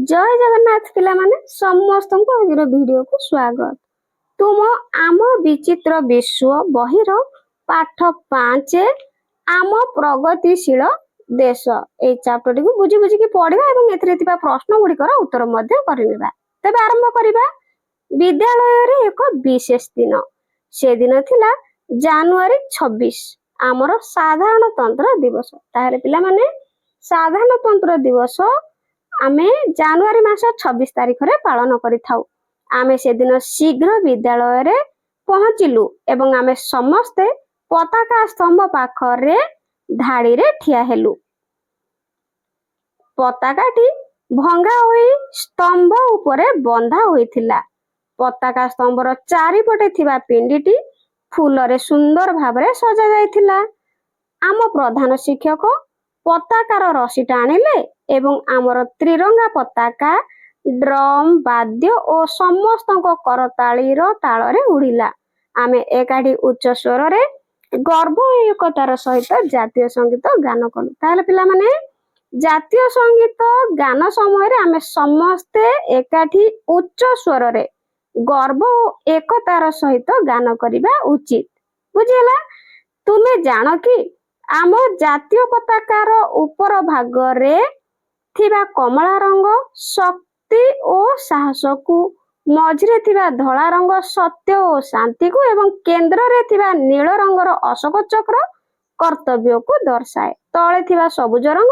जय जगन्नाथ पिला माने समस्त वीडियो को स्वागत। तुम आम विचित्र विश्व बहिर पाठ 5 आम प्रगतिशील देश ए चैप्टर को बुझी बुझी की पढ़िबा एवं एथिरे थिबा प्रश्न गुड़िकर उत्तर मध्य करिनेबा। तबे आरंभ करिबा। विद्यालय रे एक विशेष दिन से दिन थिला जनवरी 26 आमर साधारणतंत्र दिवस। तारे पिला माने साधारणतंत्र दिवस आमे जनवरी मास 26 तारिख रे पालन करि थाउ। आमे से दिन शीघ्र विद्यालय रे पहुंचिलु एवं आमे समस्ते पताका स्तंभ पाखरे धाड़ी रे ठिया हेलु। पताकाटी भंगा होई स्तंभ उपरे बंधा होइथिला। पताका स्तंभर चारिपटे थिबा पिंडीटी फूल रे सुंदर भाबरे सजा जाइथिला। आम प्रधान शिक्षक पताकार रसी टाणिले एवं आमर त्रिरंगा पताका ड्रम वाद्य और समस्त करतालीर ताଳରେ उड़िला। आमे एकाठी उच्च स्वर रे गर्व एकतार सहित जातीय संगीत गान कलु। ताले पिला माने जातीय संगीत गान समय रे आमे समस्ते एकाठी उच्च स्वर रे गर्व एकतार सहित गान करिबा उचित। बुझिला? तुमे जानो कि आम जातीय पताकार ऊपर भाग रे थिबा कमला रंग शक्ति और साहस को, मझिरे थिबा धला रंग सत्य और शांति को एवं केंद्र रे थिबा नील रंगर अशोक चक्र कर्तव्य को दर्शाए। तळे थिबा सबुज रंग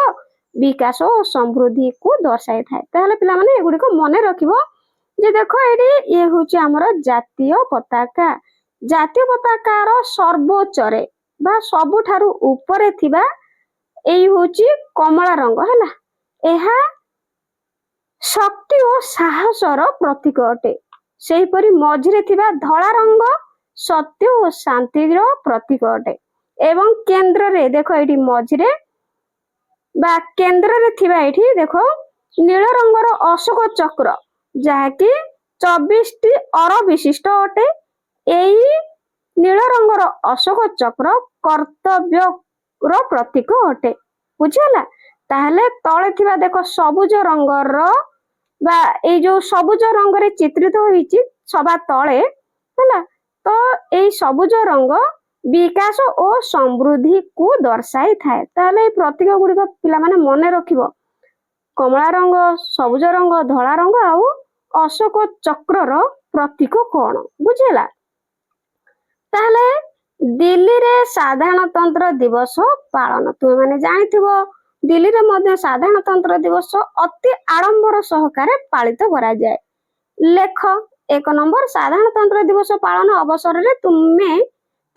विकास और समृद्धि को दर्शाए थाए। ताहले पिला माने एगुडी को मने रखिबो जे देखो एडी ये होची हमर जातीय पताका। जातीय पताकार सर्वोच्च रे बा सबुठारु ऊपरे थिबा एई होची कमला रंग हैला। एहा शक्ति और साहसर प्रतीक अटे। सेही परि मझिरे थिबा धला रंग सत्य और शांतिर प्रतीक अटे एवं केंद्र रे देखो एठी मझिरे बा केंद्र रे थिबा एठी देखो नील रंगर अशोक चक्र जहा कि 24 टी अर विशिष्ट अटे। एई नील रंगर अशोक चक्र कर्तव्य रो प्रतीक अटे। बुझिला? ताहले तळे थिबा देखो सबुज रंगर बा ए जो सबुज रंग रे चित्रित होईची सभा तळे हैला। तो एई सबुज रंग विकास और समृद्धि को दर्शाई थाए। ताहले ए प्रतीक गुडी को पिला माने मने रखिबो। कमला रंग सबुज रंग धला रंग आउ अशोक चक्र रो प्रतीक कोन बुझिला? ताहले दिल्ली रे साधारणतंत्र दिवस पालन तुम माने जानिथिबो। दिल्ली रे मध्ये साधारणतंत्र दिवस अति आडंबर सहकारे पालित करा जाय। लेख 1 नंबर साधारणतंत्र दिवस पालन अवसर रे तुमे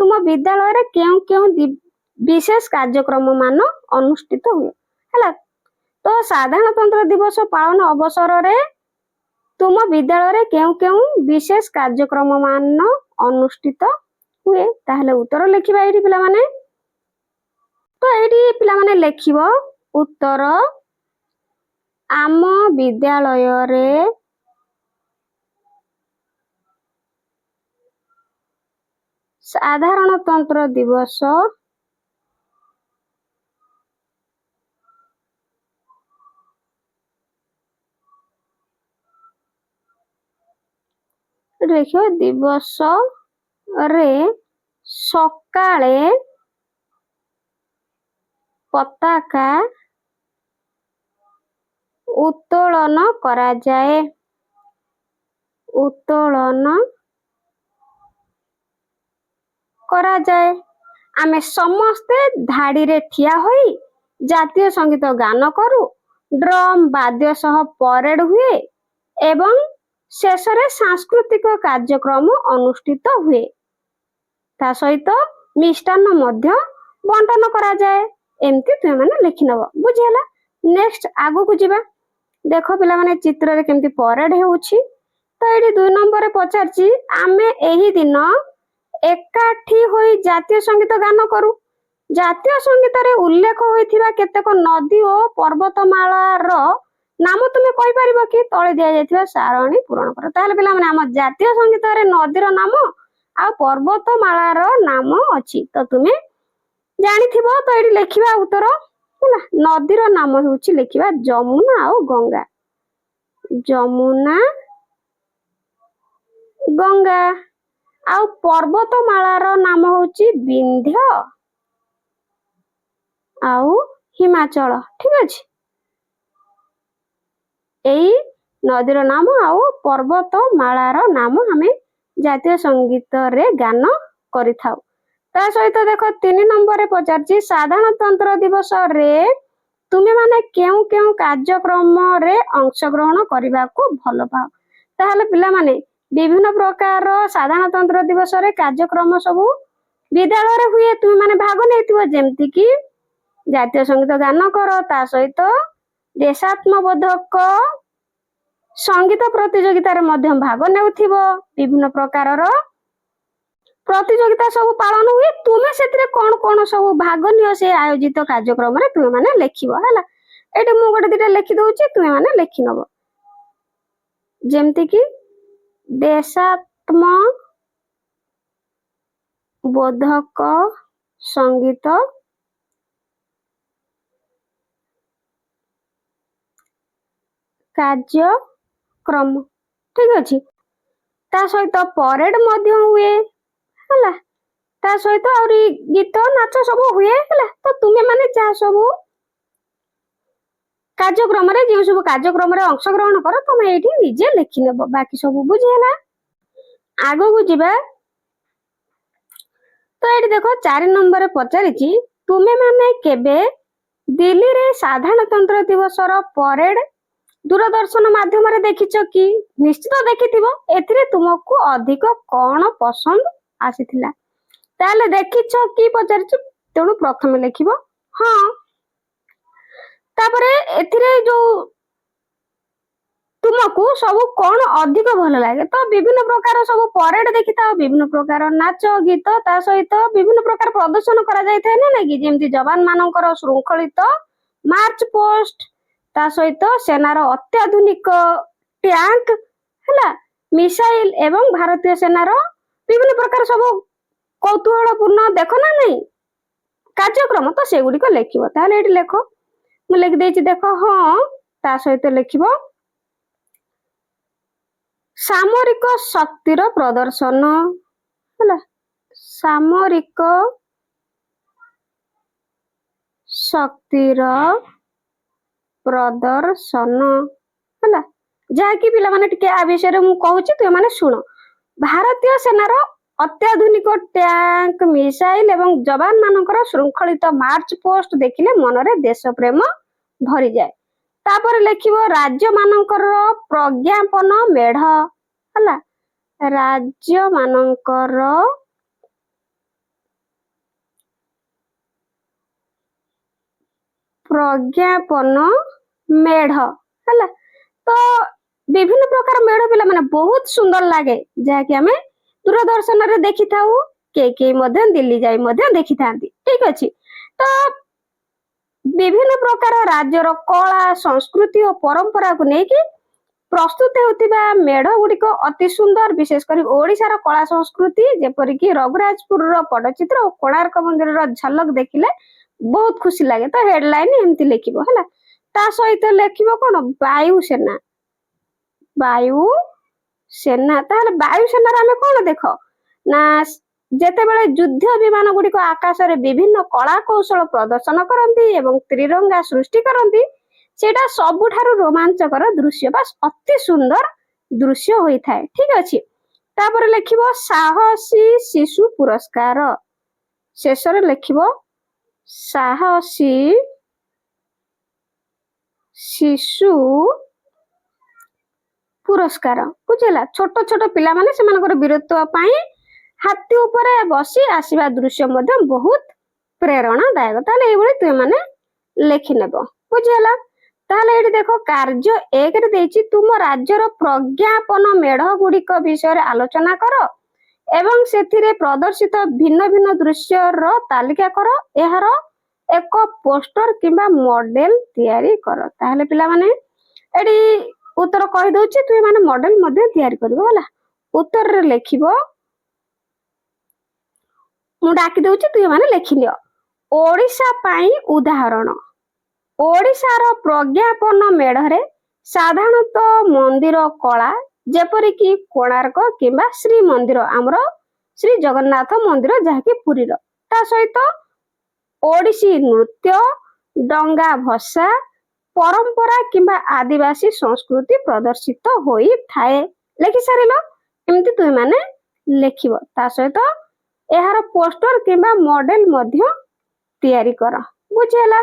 तुम विद्यालय रे केउ केउ विशेष कार्यक्रम मान अनुष्ठित हुए हैला। तो साधारणतंत्र दिवस पालन अवसर रे तुम विद्यालय रे केउ केउ विशेष कार्यक्रम मान अनुष्ठित हुए। ताहले उत्तर लिखिबा एठी पिला माने। तो एठी पिला माने लिखिबो उत्तर आम विद्यालय रे साधारणतंत्र दिवस देखियो दिवस रे सकाळे पताका उत्तोलन करा जाए। उत्तोलन करा जाए। आमे समस्ते धाड़ी रे ठिया होई जातीय संगीत गान करू। ड्रम वाद्य सह परेड हुए एवं शेष रे सांस्कृतिक कार्यक्रम अनुष्ठित हुए। ता सहित मिष्टान्न मध्य बंटन करा जाए। एमती तुम माने लिखि नबो। बुझिला? नेक्स्ट आगु को जिबा। देखो पिला माने चित्र रे केमती परेड हेउछि। तो एडी 2 नंबर रे पचारछि आमे एही दिन एकाठी होई जातीय संगीत गान करू। जातीय संगीत रे उल्लेख होइथिबा केतेक नदी और पर्वतमाला रो नाम तुमे कहि परिबो कि तळे दिया जायथिबा सारणी पूरण कर। ताले पिला माने हम जातीय संगीत रे नदी रो नाम आ पर्वतमाला रो नाम अछि। तो तुमे जानिथिबो। तो एडी लिखिबा उत्तर हैला। नदी रो नाम होउछि लिखिबा जमुना आ गंगा। ଯମୁନା, ଗଙ୍ଗା। ଆଉ ପର୍ବତମାଳାର ନାମ ହଉଛି ବିନ୍ଧ୍ୟ ଆଉ ହିମାଚଳ। ଠିକ ଅଛି, ଏଇ ନଦୀର ନାମ ଆଉ ପର୍ବତମାଳାର ନାମ ଆମେ ଜାତୀୟ ସଙ୍ଗୀତରେ ଗାନ କରିଥାଉ। ତା ସହିତ ଦେଖ 3 ନମ୍ବରରେ ପଚାରିଛି ସାଧାରଣତନ୍ତ୍ର ଦିବସରେ ତୁମେ ମାନେ କେଉଁ କେଉଁ କାର୍ଯ୍ୟକ୍ରମରେ ଅଂଶଗ୍ରହଣ କରିବାକୁ ଭଲ ପାଅ? ତାହେଲେ ପିଲାମାନେ ବିଭିନ୍ନ ପ୍ରକାର ସାଧାରଣତନ୍ତ୍ର ଦିବସରେ କାର୍ଯ୍ୟକ୍ରମ ସବୁ ବିଦ୍ୟାଳୟରେ ହୁଏ, ତୁମେ ମାନେ ଭାଗ ନେଇଥିବ। ଯେମିତିକି ଜାତୀୟ ସଙ୍ଗୀତ ଗାନ କର, ତା ସହିତ ଦେଶାତ୍ମବୋଧକ ସଙ୍ଗୀତ ପ୍ରତିଯୋଗିତାରେ ମଧ୍ୟ ଭାଗ ନେଉଥିବ। ବିଭିନ୍ନ ପ୍ରକାରର ପ୍ରତିଯୋଗିତା ସବୁ ପାଳନ ହୁଏ, ତୁମେ ସେଥିରେ କଣ କଣ ସବୁ ଭାଗ ନିଅ ସେ ଆୟୋଜିତ କାର୍ଯ୍ୟକ୍ରମରେ ତୁମେ ମାନେ ଲେଖିବ ହେଲା। ଏଠି ମୁଁ ଗୋଟେ ଦିଟା ଲେଖି ଦଉଛି, ତୁମେ ମାନେ ଲେଖି ନବ। ଯେମିତିକି ଦେଶାତ୍ମ ବୋଧକ ସଙ୍ଗୀତ କାର୍ଯ୍ୟକ୍ରମ। ଠିକ ଅଛି, ତା ସହିତ ପରେଡ ମଧ୍ୟ ହୁଏ ହେଲା। ତା ସହିତ ଆହୁରି ଗୀତ ନାଚ ସବୁ ହୁଏ ହେଲା। ତ ତୁମେ ମାନେ ଯାହା ସବୁ କାର୍ଯ୍ୟକ୍ରମରେ ଯେଉଁ ସବୁ କାର୍ଯ୍ୟକ୍ରମରେ ଅଂଶଗ୍ରହଣ କର ତମେ ଏଇଠି ନିଜେ ଲେଖିନେବ। ବାକି ସବୁ ବୁଝିହେଲା। ଆଗକୁ ଯିବା। ତ ଏଇଠି ଦେଖ 4 ନମ୍ବରରେ ପଚାରିଛି ତୁମେ ମାନେ କେବେ ଦିଲ୍ଲୀରେ ସାଧାରଣତନ୍ତ୍ର ଦିବସର ପରେଡ ଦୂରଦର୍ଶନ ମାଧ୍ୟମରେ ଦେଖିଛ କି? ନିଶ୍ଚିତ ଦେଖିଥିବ। ଏଥିରେ ତୁମକୁ ଅଧିକ କଣ ପସନ୍ଦ ଆସିଥିଲା? ତାହେଲେ ଦେଖିଛ କି ପଚାରିଛୁ, ତେଣୁ ପ୍ରଥମେ ଲେଖିବ ହଁ। ତାପରେ ଏଥିରେ ଯୋଉ ତୁମକୁ ସବୁ କଣ ଅଧିକ ଭଲ ଲାଗେ, ତ ବିଭିନ୍ନ ପ୍ରକାର ସବୁ ପରେଡ ଦେଖିଥାଉ, ବିଭିନ୍ନ ପ୍ରକାର ନାଚ ଗୀତ, ତା ସହିତ ବିଭିନ୍ନ ପ୍ରକାର ପ୍ରଦର୍ଶନ କରାଯାଇଥାଏ ନା ନାଇଁ କି? ଯେମିତି ଯବାନ ମାନଙ୍କର ଶୃଙ୍ଖଳିତ ମାର୍ଚ୍ଚ ପୋଷ୍ଟ, ତା ସହିତ ସେନାର ଅତ୍ୟାଧୁନିକ ଟ୍ୟାଙ୍କ ହେଲା, ମିସାଇଲ ଏବଂ ଭାରତୀୟ ସେନାର ବିଭିନ୍ନ ପ୍ରକାର ସବୁ କୌତୁହଳପୂର୍ଣ୍ଣ ଦେଖ ନା ନାଇଁ କାର୍ଯ୍ୟକ୍ରମ, ତ ସେଗୁଡିକ ଲେଖିବ। ତାହେଲେ ଏଠି ଲେଖ, ମୁଁ ଲେଖିଦେଇଛି ଦେଖ ହଁ। ତା ସହିତ ଲେଖିବ ସାମରିକ ଶକ୍ତିର ପ୍ରଦର୍ଶନ ହେଲା, ସାମରିକ ଶକ୍ତିର ପ୍ରଦର୍ଶନ ହେଲା। ଯାହାକି ପିଲାମାନେ ଟିକେ ଆ ବିଷୟରେ ମୁଁ କହୁଛି, ତୁମେ ମାନେ ଶୁଣ। ଭାରତୀୟ ସେନାର ଅତ୍ୟାଧୁନିକ ଟ୍ୟାଙ୍କ, ମିସାଇଲ ଏବଂ ଯବାନ ମାନଙ୍କର ଶୃଙ୍ଖଳିତ ମାର୍ଚ୍ଚ ପୋଷ୍ଟ ଦେଖିଲେ ମନରେ ଦେଶ ପ୍ରେମ ଭରିଯାଏ। ତାପରେ ଲେଖିବ ରାଜ୍ୟ ମାନଙ୍କର ପ୍ରଜ୍ଞାପନ ମେଢ ହେଲା, ରାଜ୍ୟ ମାନଙ୍କର ପ୍ରଜ୍ଞାପନ ମେଢ ହେଲା। ତ ବିଭିନ୍ନ ପ୍ରକାର ମେଢ ପିଲାମାନେ ବହୁତ ସୁନ୍ଦର ଲାଗେ, ଯାହାକି ଆମେ ଦୂରଦର୍ଶନରେ ଦେଖିଥାଉ। କେହି ମଧ୍ୟ ଦିଲ୍ଲୀ ଯାଇ ମଧ୍ୟ ଦେଖିଥାନ୍ତି। ଠିକ ଅଛି, ତ ବିଭିନ୍ନ ପ୍ରକାର ରାଜ୍ୟର କଳା, ସଂସ୍କୃତି ଓ ପରମ୍ପରାକୁ ନେଇକି ପ୍ରସ୍ତୁତ ହେଉଥିବା ମେଢ ଗୁଡିକ ଅତି ସୁନ୍ଦର। ବିଶେଷ କରି ଓଡିଶାର କଳା ସଂସ୍କୃତି, ଯେପରିକି ରଘୁରାଜପୁରର ପଟ୍ଟଚିତ୍ର ଓ କୋଣାର୍କ ମନ୍ଦିରର ଝଲକ ଦେଖିଲେ ବହୁତ ଖୁସି ଲାଗେ। ତ ହେଡଲାଇନ ଏମିତି ଲେଖିବ ହେଲା। ତା ସହିତ ଲେଖିବ କଣ, ବାୟୁସେନା। ବାୟୁସେନା, ତାହେଲେ ବାୟୁସେନାରେ ଆମେ କଣ ଦେଖ ନା, ଯେତେବେଳେ ଯୁଦ୍ଧ ବିମାନ ଗୁଡିକ ଆକାଶରେ ବିଭିନ୍ନ କଳା କୌଶଳ ପ୍ରଦର୍ଶନ କରନ୍ତି ଏବଂ ତ୍ରିରଙ୍ଗା ସୃଷ୍ଟି କରନ୍ତି, ସେଇଟା ସବୁଠାରୁ ରୋମାଞ୍ଚକର ଦୃଶ୍ୟ ବା ଅତି ସୁନ୍ଦର ଦୃଶ୍ୟ ହୋଇଥାଏ। ଠିକ ଅଛି, ତାପରେ ଲେଖିବ ସାହସୀ ଶିଶୁ ପୁରସ୍କାର। ଶେଷରେ ଲେଖିବ ସାହସୀ ଶିଶୁ ପୁରସ୍କାର। ବୁଝିଲା, ଛୋଟ ଛୋଟ ପିଲାମାନେ ସେମାନଙ୍କର ବୀରତ୍ୱ ପାଇଁ ହାତୀ ଉପରେ ବସି ଆସିବା ଦୃଶ୍ୟ ମଧ୍ୟ ବହୁତ ପ୍ରେରଣାଦାୟକ। ତାହେଲେ ଏଇଭଳି ତୁମେ ମାନେ ଲେଖିନେବ। ବୁଝିହେଲା। ତାହେଲେ ଏଠି ଦେଖ କାର୍ଯ୍ୟ 1ରେ ଦେଇଛି ତୁମ ରାଜ୍ୟର ପ୍ରଜ୍ଞାପନ ମେଢ ଗୁଡିକ ବିଷୟରେ ଆଲୋଚନା କର ଏବଂ ସେଥିରେ ପ୍ରଦର୍ଶିତ ଭିନ୍ନ ଭିନ୍ନ ଦୃଶ୍ୟର ତାଲିକା କର। ଏହାର ଏକ ପୋଷ୍ଟର କିମ୍ବା ମଡେଲ ତିଆରି କର। ତାହେଲେ ପିଲାମାନେ ଏଠି ଉତ୍ତର କହିଦଉଛି, ତୁମେ ମାନେ ମଡେଲ ମଧ୍ୟ ତିଆରି କରିବ ହେଲା। ଉତ୍ତରରେ ଲେଖିବ, ମୁଁ ଡାକି ଦଉଛି, ତୁମେ ମାନେ ଲେଖିନିଅ। ଓଡିଶା ପାଇଁ ଉଦାହରଣ। ଓଡିଶାର ପ୍ରଜ୍ଞାପନ ମେଢରେ ସାଧାରଣତଃ ମନ୍ଦିର କଳା ଯେପରିକି କୋଣାର୍କ କିମ୍ବା ଶ୍ରୀମନ୍ଦିର ଆମର ଶ୍ରୀ ଜଗନ୍ନାଥ ମନ୍ଦିର ଯାହାକି ପୁରୀର, ତା ସହିତ ଓଡ଼ିଶୀ ନୃତ୍ୟ, ଡଙ୍ଗା ଭସା ପରମ୍ପରା କିମ୍ବା ଆଦିବାସୀ ସଂସ୍କୃତି ପ୍ରଦର୍ଶିତ ହୋଇଥାଏ। ଲେଖି ସାରିଲ, ଏମିତି ତୁମେ ମାନେ ଲେଖିବ। ତା ସହିତ ଏହାର ପୋଷ୍ଟର କିମ୍ବା ମଡେଲ ମଧ୍ୟ ତିଆରି କର। ବୁଝିହେଲା?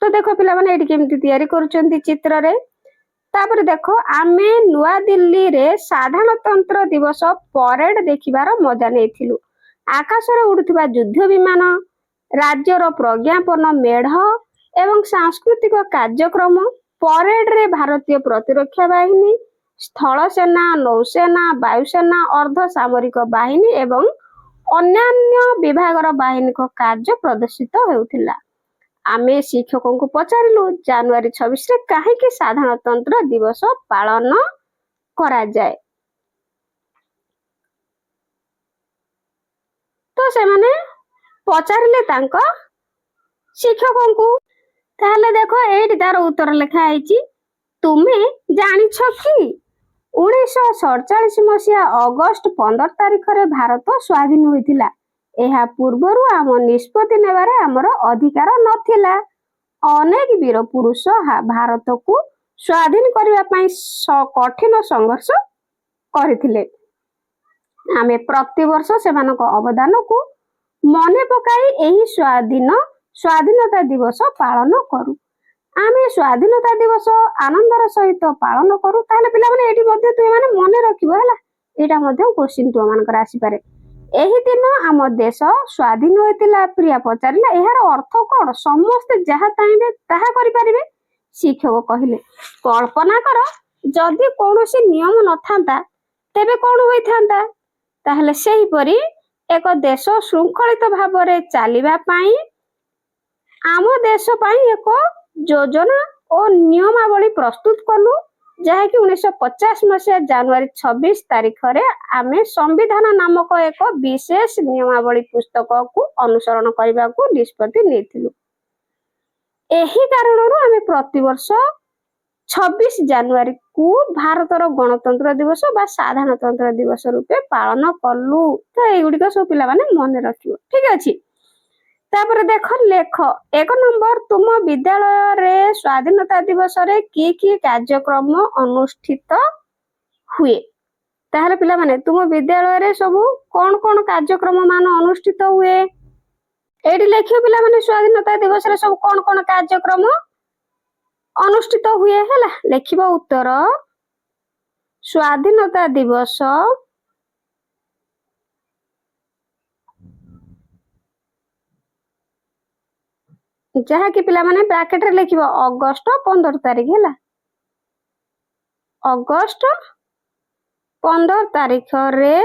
ତ ଦେଖ ପିଲାମାନେ ଏଠି କେମିତି ତିଆରି କରୁଛନ୍ତି ଚିତ୍ରରେ। ତାପରେ ଦେଖ, ଆମେ ନୂଆଦିଲ୍ଲୀରେ ସାଧାରଣତନ୍ତ୍ର ଦିବସ ପରେଡ ଦେଖିବାର ମଜା ନେଇଥିଲୁ। ଆକାଶରେ ଉଡୁଥିବା ଯୁଦ୍ଧ ବିମାନ, ରାଜ୍ୟର ପ୍ରଜ୍ଞାପନ ମେଢ ଏବଂ ସାଂସ୍କୃତିକ କାର୍ଯ୍ୟକ୍ରମ। ପରେଡରେ ଭାରତୀୟ ପ୍ରତିରକ୍ଷା ବାହିନୀ, ସ୍ଥଳସେନା, ନୌସେନା, ବାୟୁସେନା, ଅର୍ଦ୍ଧ ସାମରିକ ବାହିନୀ ଏବଂ ଅନ୍ୟାନ୍ୟ ବିଭାଗର ବାହିନୀଙ୍କ କାର୍ଯ୍ୟ ପ୍ରଦର୍ଶିତ ହେଉଥିଲା। ଆମେ ଶିକ୍ଷକଙ୍କୁ ପଚାରିଲୁ, ଜାନୁଆରୀ 26ରେ କାହିଁକି ସାଧାରଣତନ୍ତ୍ର ଦିବସ ପାଳନ କରାଯାଏ? ତ ସେମାନେ ପଚାରିଲେ ତାଙ୍କ ଶିକ୍ଷକଙ୍କୁ। ତାହେଲେ ଦେଖ, ଏଇଠି ତାର ଉତ୍ତର ଲେଖା ହେଇଛି। ତୁମେ ଜାଣିଛ କି 1947 ମସିହା ଅଗଷ୍ଟ 15 ତାରିଖରେ ଭାରତ ସ୍ୱାଧୀନ ହୋଇଥିଲା। ଏହା ପୂର୍ବରୁ ଆମ ନିଷ୍ପତ୍ତି ନେବାରେ ଆମର ଅଧିକାର ନଥିଲା। ଅନେକ ବୀର ପୁରୁଷ ଭାରତକୁ ସ୍ୱାଧୀନ କରିବା ପାଇଁ କଠିନ ସଂଘର୍ଷ କରିଥିଲେ। ଆମେ ପ୍ରତିବର୍ଷ ସେମାନଙ୍କ ଅବଦାନକୁ ମନେ ପକାଇ ଏହି ସ୍ୱାଧୀନତା ଦିବସ ପାଳନ କରୁ। ଆମେ ସ୍ୱାଧୀନତା ଦିବସ ଆନନ୍ଦର ସହିତ ପାଳନ କରୁ। ତାହେଲେ ପିଲାମାନେ ଏଇଠି ମଧ୍ୟ ତୁମେମାନେ ମନେ ରଖିବ ହେଲା। ଏଇଟା ମଧ୍ୟ କ୍ୱେଶ୍ଚିନ୍ ତୁମମାନଙ୍କର ଆସିପାରେ। ଏହି ଦିନ ଆମ ଦେଶ ସ୍ୱାଧୀନ ହୋଇଥିଲା। ପ୍ରିୟା ପଚାରିଲା, ଏହାର ଅର୍ଥ କ'ଣ? ସମସ୍ତେ ଯାହା ଚାହିଁବେ ତାହା କରିପାରିବେ? ଶିକ୍ଷକ କହିଲେ, କଳ୍ପନା କର, ଯଦି କୌଣସି ନିୟମ ନଥାନ୍ତା ତେବେ କ'ଣ ହୋଇଥାନ୍ତା? ତାହେଲେ ସେହିପରି ଏକ ଦେଶ ଶୃଙ୍ଖଳିତ ଭାବରେ ଚାଲିବା ପାଇଁ ଆମ ଦେଶ ପାଇଁ ଏକ ଯୋଜନା ଓ ନିୟମାବଳୀ ପ୍ରସ୍ତୁତ କଲୁ, ଯାହାକି 1950 ମସିହା ଜାନୁଆରୀ 26 ତାରିଖରେ ଆମେ ସମ୍ବିଧାନ ନାମକ ଏକ ବିଶେଷ ନିୟମାବଳୀ ପୁସ୍ତକକୁ ଅନୁସରଣ କରିବାକୁ ନିଷ୍ପତ୍ତି ନେଇଥିଲୁ। ଏହି କାରଣରୁ ଆମେ ପ୍ରତିବର୍ଷ 26 ଜାନୁଆରୀକୁ ଭାରତର ଗଣତନ୍ତ୍ର ଦିବସ ବା ସାଧାରଣତନ୍ତ୍ର ଦିବସ ରୂପେ ପାଳନ କଲୁ। ତ ଏଇଗୁଡ଼ିକ ସବୁ ପିଲାମାନେ ମନେ ରଖିବ। ଠିକ ଅଛି। ତାପରେ ଦେଖ, ଲେଖ 1 ନମ୍ବର, ତୁମ ବିଦ୍ୟାଳୟରେ ସ୍ୱାଧୀନତା ଦିବସରେ କି କି କାର୍ଯ୍ୟକ୍ରମ ଅନୁଷ୍ଠିତ ହୁଏ? ତାହେଲେ ପିଲାମାନେ ତୁମ ବିଦ୍ୟାଳୟରେ ସବୁ କ'ଣ କ'ଣ କାର୍ଯ୍ୟକ୍ରମ ମାନ ଅନୁଷ୍ଠିତ ହୁଏ? ଏଇଠି ଲେଖିବ ପିଲାମାନେ, ସ୍ୱାଧୀନତା ଦିବସରେ ସବୁ କ'ଣ କ'ଣ କାର୍ଯ୍ୟକ୍ରମ ଅନୁଷ୍ଠିତ ହୁଏ ହେଲା। ଲେଖିବ ଉତ୍ତର, ସ୍ୱାଧୀନତା ଦିବସ ଯାହାକି ପିଲାମାନେ ବ୍ରାକେଟରେ ଲେଖିବ ଅଗଷ୍ଟ 15 ତାରିଖ ହେଲା। ଅଗଷ୍ଟ 15 ତାରିଖରେ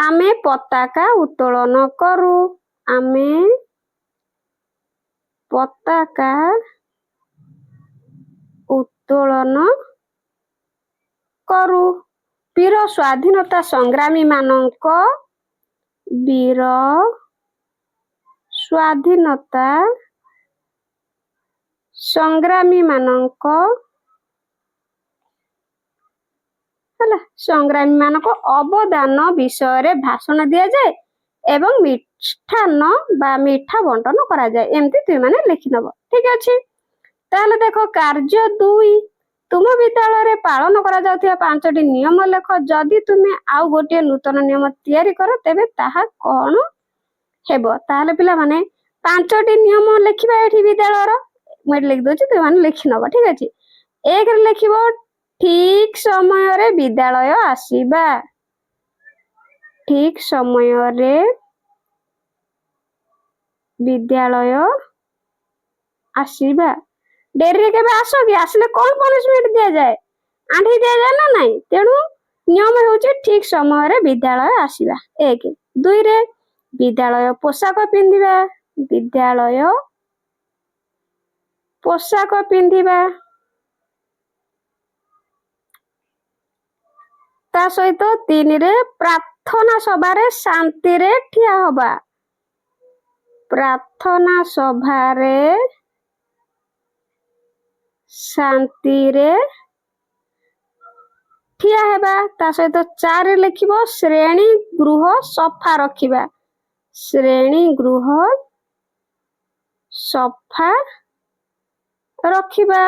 ଆମେ ପତାକା ଉତ୍ତୋଳନ କରୁ। ଆମେ ପତାକା ଉତ୍ତୋଳନ କରୁ। ବୀର ସ୍ୱାଧୀନତା ସଂଗ୍ରାମୀ ମାନଙ୍କ ଅବଦାନ ବିଷୟରେ ଭାଷଣ ଦିଆଯାଏ ଏବଂ ମିଷ୍ଟାନ୍ନ ବା ମିଠା ବଣ୍ଟନ କରାଯାଏ। ଏମିତି ତୁମେମାନେ ଲେଖିନେବ। ଠିକ ଅଛି। ତାହେଲେ ଦେଖ, କାର୍ଯ୍ୟ 2, ତୁମ ବିଦ୍ୟାଳୟରେ ପାଳନ କରାଯାଉଥିବା 5ଟି ନିୟମ ଲେଖ। ଯଦି ତୁମେ ଆଉ ଗୋଟିଏ ନୂତନ ନିୟମ ତିଆରି କର ତେବେ ତାହା କ'ଣ ହେବ? ତାହେଲେ ପିଲାମାନେ 5ଟି ନିୟମ ଲେଖିବା ଏଠି ବିଦ୍ୟାଳୟର। ମୁଁ ଏଠି ଲେଖିଦେଉଛି, ତୁମେମାନେ ଲେଖିନେବ। ଠିକ ଅଛି। 1ରେ ଲେଖିବ, ଠିକ ସମୟରେ ବିଦ୍ୟାଳୟ ଆସିବା। ଠିକ ସମୟରେ ବିଦ୍ୟାଳୟ ଆସିବା। ଡେରିରେ କେବେ ଆସ କି? ଆସିଲେ କ'ଣ ପନିଶମେଣ୍ଟ ଦିଆଯାଏ? ଆଣ୍ଠେଇ ଦିଆଯାଏ ନା ନାହିଁ? ତେଣୁ ନିୟମ ହେଉଛି ଠିକ ସମୟରେ ବିଦ୍ୟାଳୟ ଆସିବା। 1। 2ରେ ବିଦ୍ୟାଳୟ ପୋଷାକ ପିନ୍ଧିବା। ବିଦ୍ୟାଳୟ ପୋଷାକ ପିନ୍ଧିବା। ତା ସହିତ 3ରେ ପ୍ରାର୍ଥନା ସଭାରେ ଶାନ୍ତିରେ ଠିଆ ହବା। ପ୍ରାର୍ଥନା ସଭାରେ ଶାନ୍ତିରେ ଠିଆ ହେବା। ତା ସହିତ 4 ଲେଖିବ ଶ୍ରେଣୀ ଗୃହ ସଫା ରଖିବା। ଶ୍ରେଣୀ ଗୃହ ସଫା ରଖିବା।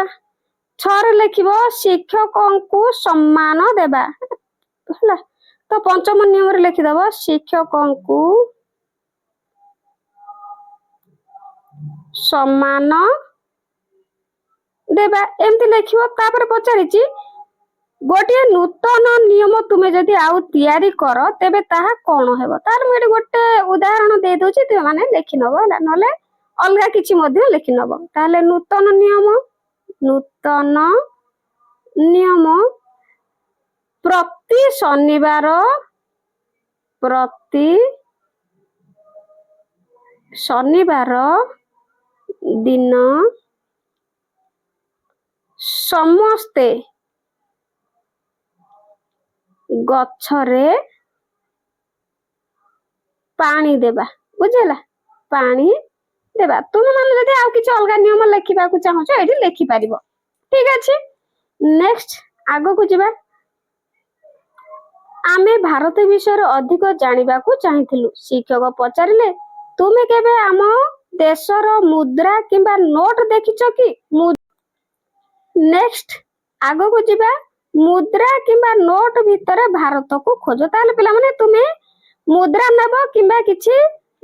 6 ଲେଖିବ ଶିକ୍ଷକଙ୍କୁ ସମ୍ମାନ ଦେବା। ହେଲା, ତ ପଞ୍ଚମ ନିୟମରେ ଲେଖିଦବ ଶିକ୍ଷକଙ୍କୁ ସମ୍ମାନ ଦେବା। ଏମିତି ଲେଖିବ। ତାପରେ ପଚାରିଛି ଗୋଟିଏ ନୂତନ ନିୟମ ତୁମେ ଯଦି ଆଉ ତିଆରି କର ତେବେ ତାହା କଣ ହେବ? ତାହେଲେ ମୁଁ ଏଠି ଗୋଟେ ଉଦାହରଣ ଦେଇ ଦଉଛି, ତୁମେ ମାନେ ଲେଖିନବ ହେଲା, ନହେଲେ ଅଲଗା କିଛି ମଧ୍ୟ ଲେଖିନବ। ତାହେଲେ ନୂତନ ନିୟମ ପ୍ରତି ଶନିବାର ଦିନ ସମସ୍ତେ ଗଛରେ ପାଣି ଦେବା। ବୁଝିଲା? ପାଣି ଦେବା। ତୁମେ ମାନେ ଯଦି ଆଉ କିଛି ଅଲଗା ନିୟମ ଲେଖିବାକୁ ଚାହୁଁଛ ଏଠି ଲେଖିପାରିବ। ଠିକ ଅଛି, ନେକ୍ସଟ ଆଗକୁ ଯିବା। ଆମେ ଭାରତ ବିଷୟରେ ଅଧିକ ଜାଣିବାକୁ ଚାହିଁଥିଲୁ। ଶିକ୍ଷକ ପଚାରିଲେ ତୁମେ କେବେ ଆମ ଦେଶର ମୁଦ୍ରା କିମ୍ବା ନୋଟ ଦେଖିଛ କି? ନେକ୍ସଟ ଆଗକୁ ଯିବା। ମୁଦ୍ରା କିମ୍ବା ନୋଟ ଭିତରେ ଭାରତକୁ ଖୋଜ। ତାହେଲେ ପିଲାମାନେ ତୁମେ ମୁଦ୍ରା ନେବ କିମ୍ବା କିଛି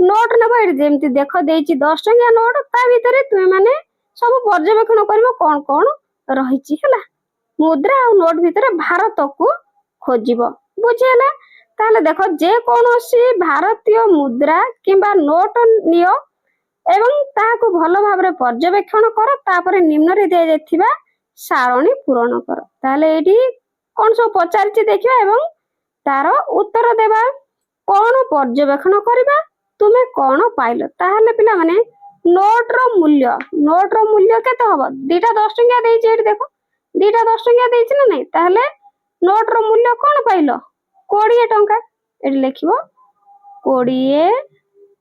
ନୋଟ ନେବ। ଏଠି ଯେମିତି ଦେଖ ଦେଇଛି 10 ଟଙ୍କିଆ ନୋଟ, ତା ଭିତରେ ତୁମେ ମାନେ ସବୁ ପର୍ଯ୍ୟବେକ୍ଷଣ କରିବ କଣ କଣ ରହିଛି। ହେଲା, ମୁଦ୍ରା ଆଉ ନୋଟ ଭିତରେ ଭାରତକୁ ଖୋଜିବ। ବୁଝିହେଲା? ତାହେଲେ ଦେଖ ଯେକୌଣସି ଭାରତୀୟ ମୁଦ୍ରା କିମ୍ବା ନୋଟ ନିଅ ଏବଂ ତାହାକୁ ଭଲ ଭାବରେ ପର୍ଯ୍ୟବେକ୍ଷଣ କର। ତାପରେ ନିମ୍ନରେ ଦିଆଯାଇଥିବା ସାରଣୀ ପୂରଣ କର। ତାହେଲେ ଏଇଠି କଣ ସବୁ ପଚାରିଛି ଦେଖିବା ଏବଂ ତାର ଉତ୍ତର ଦେବା। କଣ ପର୍ଯ୍ୟବେକ୍ଷଣ କରିବା, ତୁମେ କଣ ପାଇଲ? ତାହେଲେ ପିଲାମାନେ ନୋଟର ମୂଲ୍ୟ କେତେ ହବ? ଦିଟା 10 ଟଙ୍କିଆ ଦେଇଛି। ଏଠି ଦେଖ ଦିଟା 10 ଟଙ୍କିଆ ଦେଇଛି ନା ନାଇଁ? ତାହେଲେ ନୋଟର ମୂଲ୍ୟ କଣ ପାଇଲ? 20 ଟଙ୍କା। ଏଠି ଲେଖିବ 20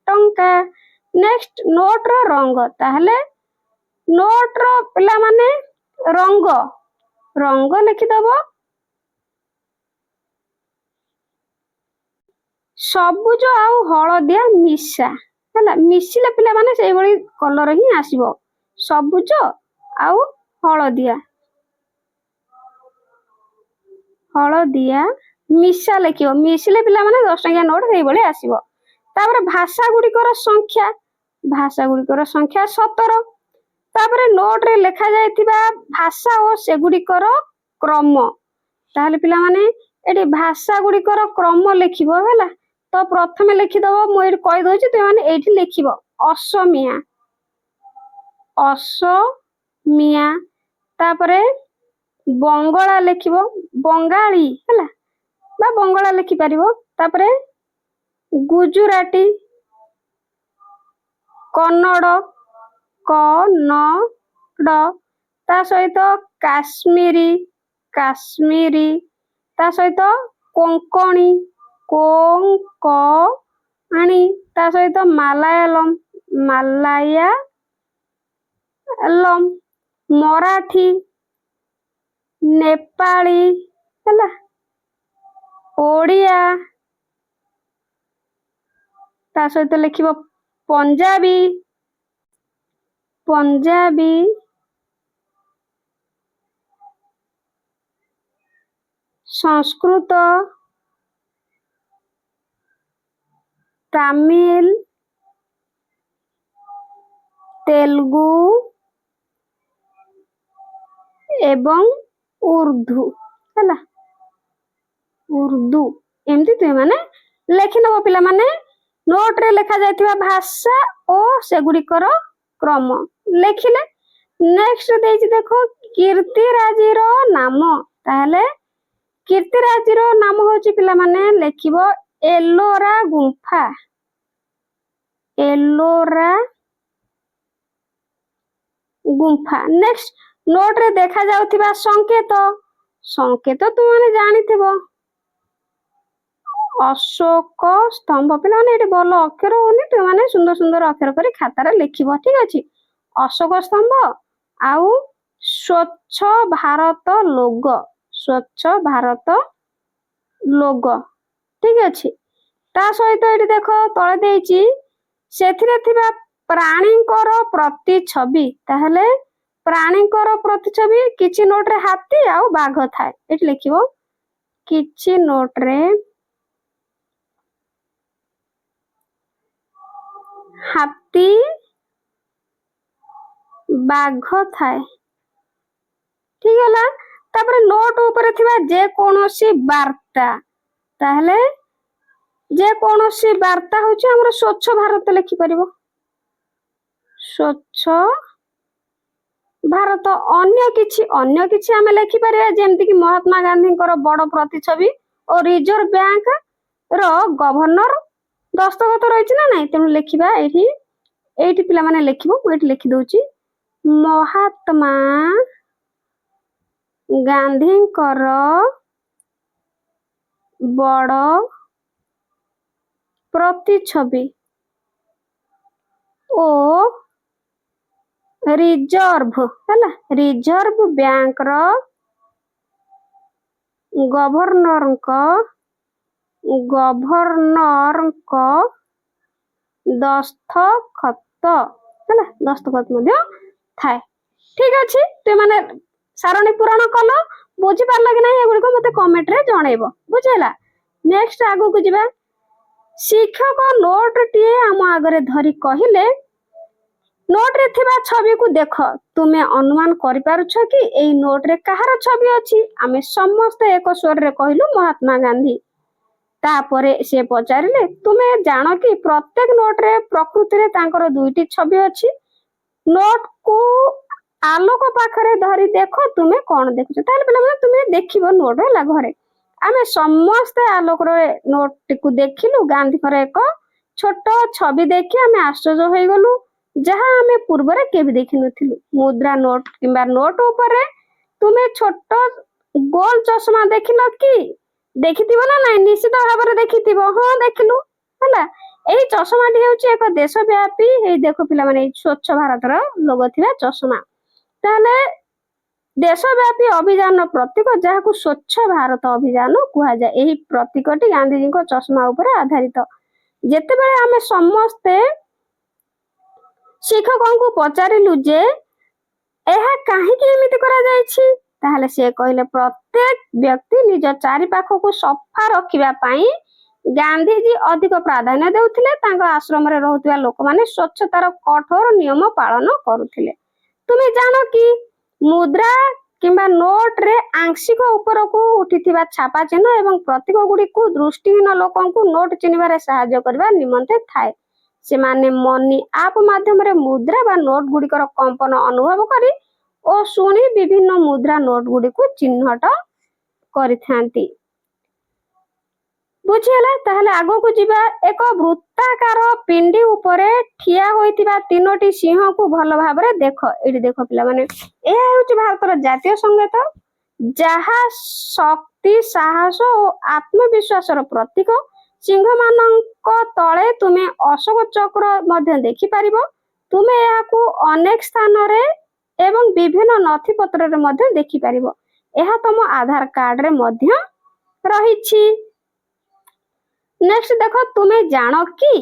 ଟଙ୍କା। ନେକ୍ସଟ ନୋଟର ରଙ୍ଗ। ତାହେଲେ ନୋଟର ପିଲାମାନେ ରଙ୍ଗ ଲେଖିଦବ ସବୁଜ ଆଉ ହଳଦିଆ ମିଶା। ହେଲା, ମିଶିଲେ ପିଲାମାନେ ସେଇଭଳି କଲର ହିଁ ଆସିବ। ସବୁଜ ଆଉ ହଳଦିଆ ମିଶା ଲେଖିବ। ମିଶିଲେ ପିଲାମାନେ 10 ଟଙ୍କିଆ ନୋଟ ସେଇଭଳି ଆସିବ। ତାପରେ ଭାଷା ଗୁଡ଼ିକର ସଂଖ୍ୟା 17। ତାପରେ ନୋଟରେ ଲେଖା ଯାଇଥିବା ଭାଷା ଓ ସେଗୁଡ଼ିକର କ୍ରମ। ତାହେଲେ ପିଲାମାନେ ଏଠି ଭାଷା ଗୁଡ଼ିକର କ୍ରମ ଲେଖିବ। ହେଲା, ତ ପ୍ରଥମେ ଲେଖିଦବ, ମୁଁ ଏଠି କହିଦଉଛି ତୁମେ ମାନେ ଏଇଠି ଲେଖିବ ଅସମିଆ। ତାପରେ ବଙ୍ଗଳା ଲେଖିବ, ବଙ୍ଗାଳୀ। ହେଲା, ବା ବଙ୍ଗଳା ଲେଖିପାରିବ। ତାପରେ ଗୁଜୁରାଟୀ, କନ୍ନଡ଼, ତା ସହିତ କାଶ୍ମୀରୀ, ତା ସହିତ କୋଙ୍କଣୀ, ତା ସହିତ ମାଲାୟାଲମ, ମରାଠୀ, ନେପାଳୀ, ହେଲା, ଓଡ଼ିଆ, ତା ସହିତ ଲେଖିବ ପଞ୍ଜାବୀ, ସଂସ୍କୃତ, ତାମିଲ, ତେଲୁଗୁ ଏବଂ ଉର୍ଦ୍ଦୁ। ହେଲା, ଉର୍ଦ୍ଦୁ। ଏମିତି ତୁମେ ମାନେ ଲେଖିନବ ପିଲାମାନେ। ନୋଟରେ ଲେଖା ଯାଇଥିବା ଭାଷା ଓ ସେଗୁଡ଼ିକର କ୍ରମ ଲେଖିଲେ। ନେକ୍ସଟ ଦେଇଛି ଦେଖ କୀର୍ତ୍ତିରାଜିର ନାମ। ତାହେଲେ କୀର୍ତ୍ତିରାଜିର ନାମ ହଉଛି ପିଲାମାନେ ଲେଖିବ ଏଲୋରା ଗୁମ୍ଫା। ନେକ୍ସଟ ନୋଟରେ ଦେଖା ଯାଉଥିବା ସଂକେତ ତୁମେ ଜାଣିଥିବ। ଅଶୋକ ସ୍ତମ୍ଭ। ପିଲାମାନେ ଏଠି ଭଲ ଅକ୍ଷର ହଉନି, ତୁମେ ସୁନ୍ଦର ସୁନ୍ଦର ଅକ୍ଷର କରି ଖାତାରେ ଲେଖିବ। ଠିକ ଅଛି, ଅଶୋକ ସ୍ତମ୍ଭ ଆଉ ସ୍ୱଚ୍ଛ ଭାରତ ଲୋଗ, ସ୍ୱଚ୍ଛ ଭାରତ ଲୋଗ, ଠିକ ଅଛି। ତା ସହିତ ଏଠି ଦେଖ ତଳେ ଦେଇଛି ସେଥିରେ ଥିବା ପ୍ରାଣୀଙ୍କର ପ୍ରତିଛବି। ତାହେଲେ ପ୍ରାଣୀଙ୍କର ପ୍ରତିଛବି କିଛି ନୋଟରେ ହାତୀ ଆଉ ବାଘ ଥାଏ। ଏଠି ଲେଖିବ କିଛି ନୋଟରେ ହାତୀ ବାଘ ଥାଏ, ଠିକ ହେଲା। ତାପରେ ନୋଟ ଉପରେ ଥିବା ଯେକୌଣସି ବାର୍ତ୍ତା, ତାହେଲେ ଯେକୌଣସି ବାର୍ତ୍ତା ହଉଛି ଆମର ସ୍ୱଚ୍ଛ ଭାରତ ଲେଖିପାରିବ, ସ୍ୱଚ୍ଛ ଭାରତ। ଅନ୍ୟ କିଛି ଆମେ ଲେଖିପାରିବା, ଯେମିତିକି ମହାତ୍ମା ଗାନ୍ଧୀଙ୍କର ବଡ ପ୍ରତିଛବି ଓ ରିଜର୍ଭ ବ୍ୟାଙ୍କ ର ଗଭର୍ଣ୍ଣର ଦସ୍ତଖତ ରହିଛି ନା ନାଇଁ। ତେଣୁ ଲେଖିବା ଏଇଠି ପିଲାମାନେ ଲେଖିବ, ମୁଁ ଏଇଠି ଲେଖିଦଉଛି ମହାତ୍ମା ଗାନ୍ଧୀଙ୍କର ବଡ ପ୍ରତିଛବି ଓ ରିଜର୍ଭ ହେଲା, ରିଜର୍ଭ ବ୍ୟାଙ୍କର ଗଭର୍ଣ୍ଣରଙ୍କ ଦସ୍ତଖତ ହେଲା, ଦସ୍ତଖତ ମଧ୍ୟ ଥାଏ। ଠିକ ଅଛି, ତୁମେ ସାରଣୀ ପୂରଣ କଲ, ବୁଝିପାରିଲ କି ନାହିଁ ଏଗୁଡିକ ମତେ କମେଣ୍ଟରେ ଜଣେଇବ, ବୁଝିଲା। ନେକ୍ସଟ ଆଗକୁ ଯିବା। ଶିକ୍ଷକ ନୋଟଟିଏ ଆମ ଆଗରେ ଧରି କହିଲେ, ନୋଟରେ ଥିବା ଛବିକୁ ଦେଖ, ତୁମେ ଅନୁମାନ କରିପାରୁଛ କି ଏଇ ନୋଟରେ କାହାର ଛବି ଅଛି? ଆମେ ସମସ୍ତେ ଏକ ସ୍ୱରରେ କହିଲୁ ମହାତ୍ମା ଗାନ୍ଧୀ। ତାପରେ ସେ ପଚାରିଲେ, ତୁମେ ଜାଣ କି ପ୍ରତ୍ୟେକ ନୋଟରେ ପ୍ରକୃତିରେ ତାଙ୍କର ଦୁଇଟି ଛବି ଅଛି? ନୋଟକୁ ଆଲୋକ ପାଖରେ ଧରି ଦେଖ, ତୁମେ କଣ ଦେଖୁଛ? ତାହେଲେ ପିଲାମାନେ ତୁମେ ଦେଖିବ ନୋଟ ହେଲା ଘରେ। ଆମେ ସମସ୍ତେ ଆଲୋକରେ ନୋଟଟିକୁ ଦେଖିଲୁ, ଗାନ୍ଧୀଙ୍କର ଏକ ଛୋଟ ଛବି ଦେଖି ଆମେ ଆଶ୍ଚର୍ଯ୍ୟ ହୋଇଗଲୁ, ଯାହା ଆମେ ପୂର୍ବରେ କେବେ ଦେଖିନଥିଲୁ। ମୁଦ୍ରା ନୋଟ କିମ୍ବା ନୋଟ ଉପରେ ତୁମେ ଛୋଟ ଗୋଲ ଚଷମା ଦେଖିଲ କି? ଦେଖିଥିବ ନା ନାଇଁ? ନିଶ୍ଚିତ ଭାବରେ ଦେଖିଥିବ। ହଁ, ଦେଖିଲୁ ହେଲା। ଏହି ଚଷମାଟି ହେଉଛି ଏକ ଦେଶବ୍ୟାପୀ, ଏଇ ଦେଖ ପିଲାମାନେ, ଏଇ ସ୍ୱଚ୍ଛ ଭାରତର ଲୋଗୋ ଥିବା ଚଷମା। ତାହେଲେ ଦେଶବ୍ୟାପୀ ଅଭିଯାନର ପ୍ରତୀକ, ଯାହାକୁ ସ୍ୱଚ୍ଛ ଭାରତ ଅଭିଯାନ କୁହାଯାଏ। ଏହି ପ୍ରତୀକଟି ଗାନ୍ଧୀଜୀଙ୍କ ଚଷମା ଉପରେ ଆଧାରିତ। ଯେତେବେଳେ ଆମେ ସମସ୍ତେ ଶିକ୍ଷକଙ୍କୁ ପଚାରିଲୁ ଯେ ଏହା କାହିଁକି ଏମିତି କରାଯାଇଛି, ତାହେଲେ ସେ କହିଲେ, ପ୍ରତ୍ୟେକ ବ୍ୟକ୍ତି ନିଜ ଚାରିପାଖକୁ ସଫା ରଖିବା ପାଇଁ ଗାନ୍ଧୀଜୀ ଅଧିକ ପ୍ରାଧାନ୍ୟ ଦେଉଥିଲେ। ତାଙ୍କ ଆଶ୍ରମରେ ରହୁଥିବା ଲୋକମାନେ ସ୍ୱଚ୍ଛତାର କଠୋର ନିୟମ ପାଳନ କରୁଥିଲେ। ତୁମେ ଜାଣ କି ମୁଦ୍ରା କିମ୍ବା ନୋଟରେ ଆଂଶିକ ଉପରକୁ ଉଠିଥିବା ଛାପା ଚିହ୍ନ ଏବଂ ପ୍ରତୀକ ଗୁଡିକୁ ଦୃଷ୍ଟିହୀନ ଲୋକଙ୍କୁ ନୋଟ ଚିହ୍ନିବାରେ ସାହାଯ୍ୟ କରିବା ନିମନ୍ତେ ଥାଏ। ସେମାନେ ମନି ଆପ୍ ମାଧ୍ୟମରେ ମୁଦ୍ରା ବା ନୋଟ ଗୁଡିକର କମ୍ପନ ଅନୁଭବ କରି ଓ ଶୁଣି ବିଭିନ୍ନ ମୁଦ୍ରା ନୋଟ ଗୁଡିକୁ ଚିହ୍ନଟ କରିଥାନ୍ତି। ବୁଝିହେଲା? ତାହେଲେ ଆଗକୁ ଯିବା। ଏକ ବୃତ୍ତାକାର ପିଣ୍ଡି ଉପରେ ଠିଆ ହୋଇଥିବା ତିନୋଟି ସିଂହକୁ ଭଲ ଭାବରେ ଦେଖ। ଏଇଠି ଦେଖ ପିଲାମାନେ, ଏହା ହେଉଛି ଭାରତର ଜାତୀୟ ସଙ୍ଗୀତ, ଯାହା ଶକ୍ତି, ସାହସ ଓ ଆତ୍ମବିଶ୍ୱାସର ପ୍ରତୀକ। ସିଂହମାନଙ୍କ ତଳେ ତୁମେ ଅଶୋକ ଚକ୍ର ମଧ୍ୟ ଦେଖିପାରିବ। ତୁମେ ଏହାକୁ ଅନେକ ସ୍ଥାନରେ ଏବଂ ବିଭିନ୍ନ ନଥିପତ୍ରରେ ମଧ୍ୟ ଦେଖିପାରିବ। ଏହା ତମ ଆଧାର କାର୍ଡରେ ମଧ୍ୟ ରହିଛି। ନେକ୍ସଟ ଦେଖ, ତୁମେ ଜାଣ କି